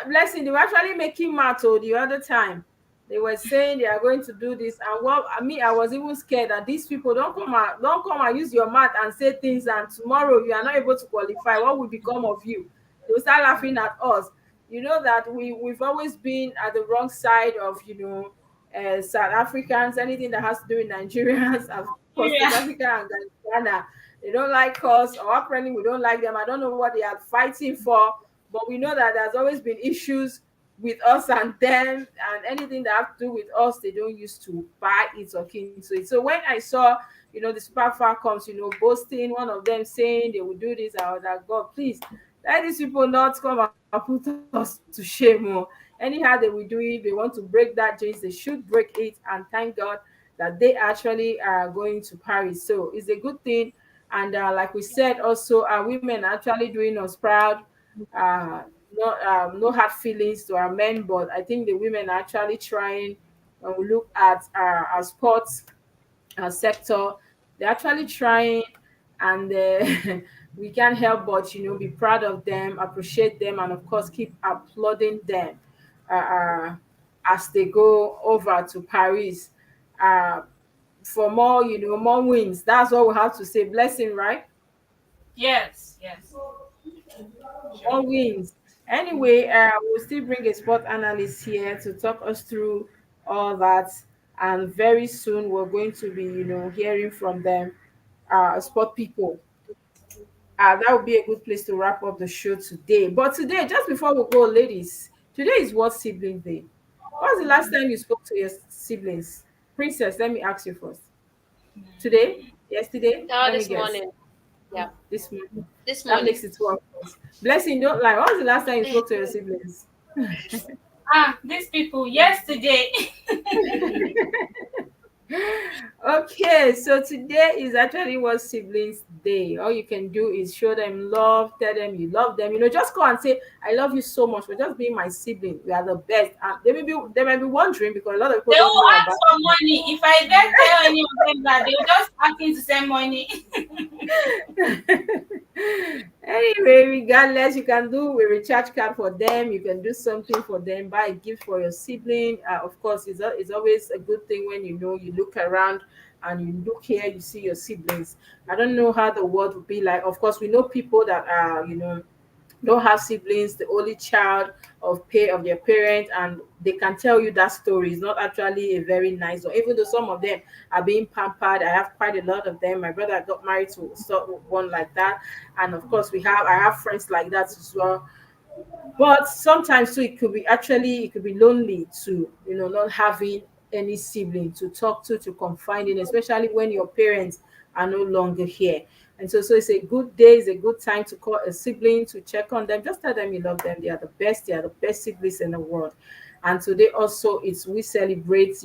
Blessing. They were actually making matter the other time. They were saying they are going to do this, and what I mean, I was even scared that these people don't come and use your math and say things, and tomorrow you are not able to qualify. What will become of you? They will start laughing at us. You know that we've always been at the wrong side of South Africans. Anything that has to do with Nigerians, of course, South Nigeria. Africa and Ghana. They don't like us, or apparently we don't like them. I don't know what they are fighting for, but we know that there's always been issues with us and them, and anything that have to do with us, they don't used to buy it or keen to it. So when I saw, the Super Falcons, boasting, one of them saying they will do this, I was like, God, please let these people not come and put us to shame. Oh. Anyhow, they will do it. They want to break that jinx. They should break it, and thank God that they actually are going to Paris. So it's a good thing. And like we said, also, our women are actually doing us proud. No hard feelings to our men, but I think the women are actually trying. When we look at our sports sector, they're actually trying, and we can't help but be proud of them, appreciate them, and of course keep applauding them uh, uh, as they go over to Paris uh, for more, more wins. That's what we have to say. Blessing, right? Yes, yes. Sure. More wins. Anyway, we'll still bring a sport analyst here to talk us through all that. And very soon we're going to be, hearing from them, sport people. That would be a good place to wrap up the show today. But today, just before we go, ladies, today is what sibling day. What's the last time you spoke to your siblings? Princess, let me ask you first. Today? Yesterday? Let me This guess. morning. Yeah, This morning. this That morning. makes it 12 points. Blessing, don't lie. When was the last time you spoke to your siblings? These people yesterday. Okay, so today is actually what siblings day. All you can do is show them love, tell them you love them. Just go and say, I love you so much for just being my sibling. We are the best. And they may be wondering because a lot of people They don't will know ask about. for money. If I didn't tell any of them that, they will just ask me to send money. Anyway, regardless, you can do a recharge card for them. You can do something for them, buy a gift for your sibling. Of course, it's always a good thing when you look around and you look here, you see your siblings. I don't know how the world would be like. Of course, we know people that are don't have siblings, the only child of their parents, and they can tell you that story is not actually a very nice one. Even though some of them are being pampered, I have quite a lot of them. My brother got married to one like that, and of course I have friends like that as well. But sometimes too, it could be lonely to not having any sibling to talk to confide in, especially when your parents are no longer here. And so it's a good day, it's a good time to call a sibling to check on them. Just tell them you love them. They are the best siblings in the world. And today also it's we celebrate,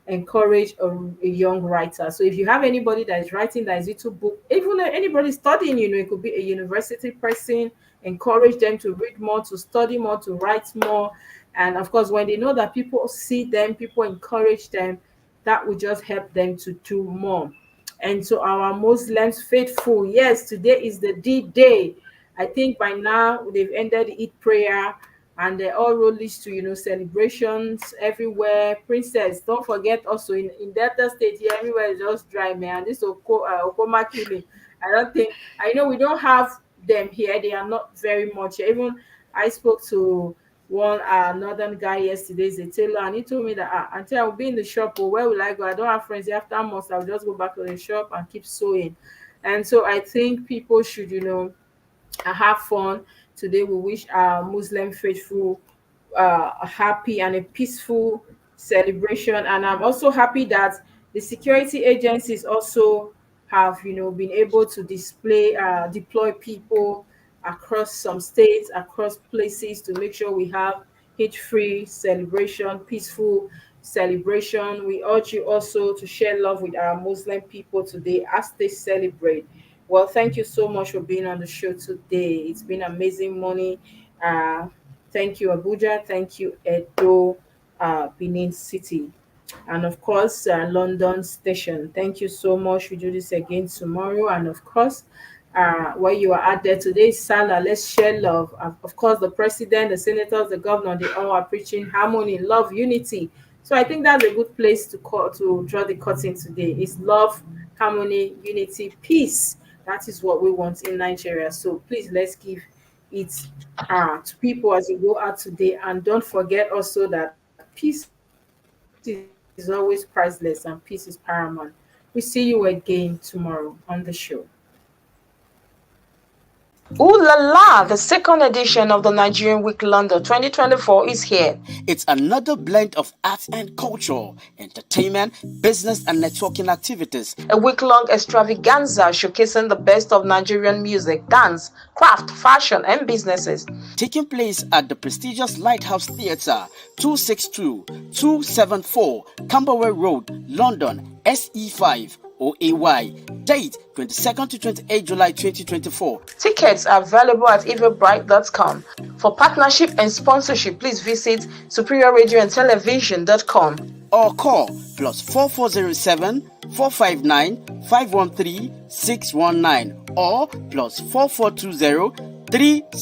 encourage a young writer. So if you have anybody that is writing that is little book, even anybody studying, it could be a university person, encourage them to read more, to study more, to write more. And of course, when they know that people see them, people encourage them, that will just help them to do more. And so our Muslims faithful, yes, today is the D-Day. I think by now they've ended the Eid prayer, and they all roll this to celebrations everywhere. Princess, don't forget also in Delta State here, everywhere is just dry, man. This Okoma killing. I know we don't have them here. They are not very much here. Even I spoke to one northern guy yesterday, he's a tailor, and he told me that until I'll be in the shop, or where will I go? I don't have friends here. After months, I'll just go back to the shop and keep sewing. And so I think people should have fun. Today we wish our Muslim faithful a happy and a peaceful celebration. And I'm also happy that the security agencies also have been able to deploy people across some states, across places, to make sure we have hate free celebration, peaceful celebration. We urge you also to share love with our Muslim people today as they celebrate. Well, thank you so much for being on the show today. It's been amazing morning. Uh, Thank you, Abuja. Thank you, Edo, Benin City. And of course, London Station. Thank you so much. We do this again tomorrow. And of course, where you are out there today, Salah, let's share love. Of course, the president, the senators, the governor, they all are preaching harmony, love, unity. So I think that's a good place to draw the curtain today. Is love, harmony, unity, peace. That is what we want in Nigeria. So please, let's give it to people as you go out today. And don't forget also that peace is always priceless and peace is paramount. We see you again tomorrow on the show. Ooh la la! The second edition of the Nigerian Week London 2024 is here. It's another blend of arts and culture, entertainment, business, and networking activities. A week-long extravaganza showcasing the best of Nigerian music, dance, craft, fashion, and businesses. Taking place at the prestigious Lighthouse Theatre, 262-274 Camberwell Road, London, SE5 OAY. Date 22nd to 28 July 2024. Tickets are available at eventbrite.com. For partnership and sponsorship, please visit superiorradioandtelevision.com or call +4407 459 513 619 or +4420 36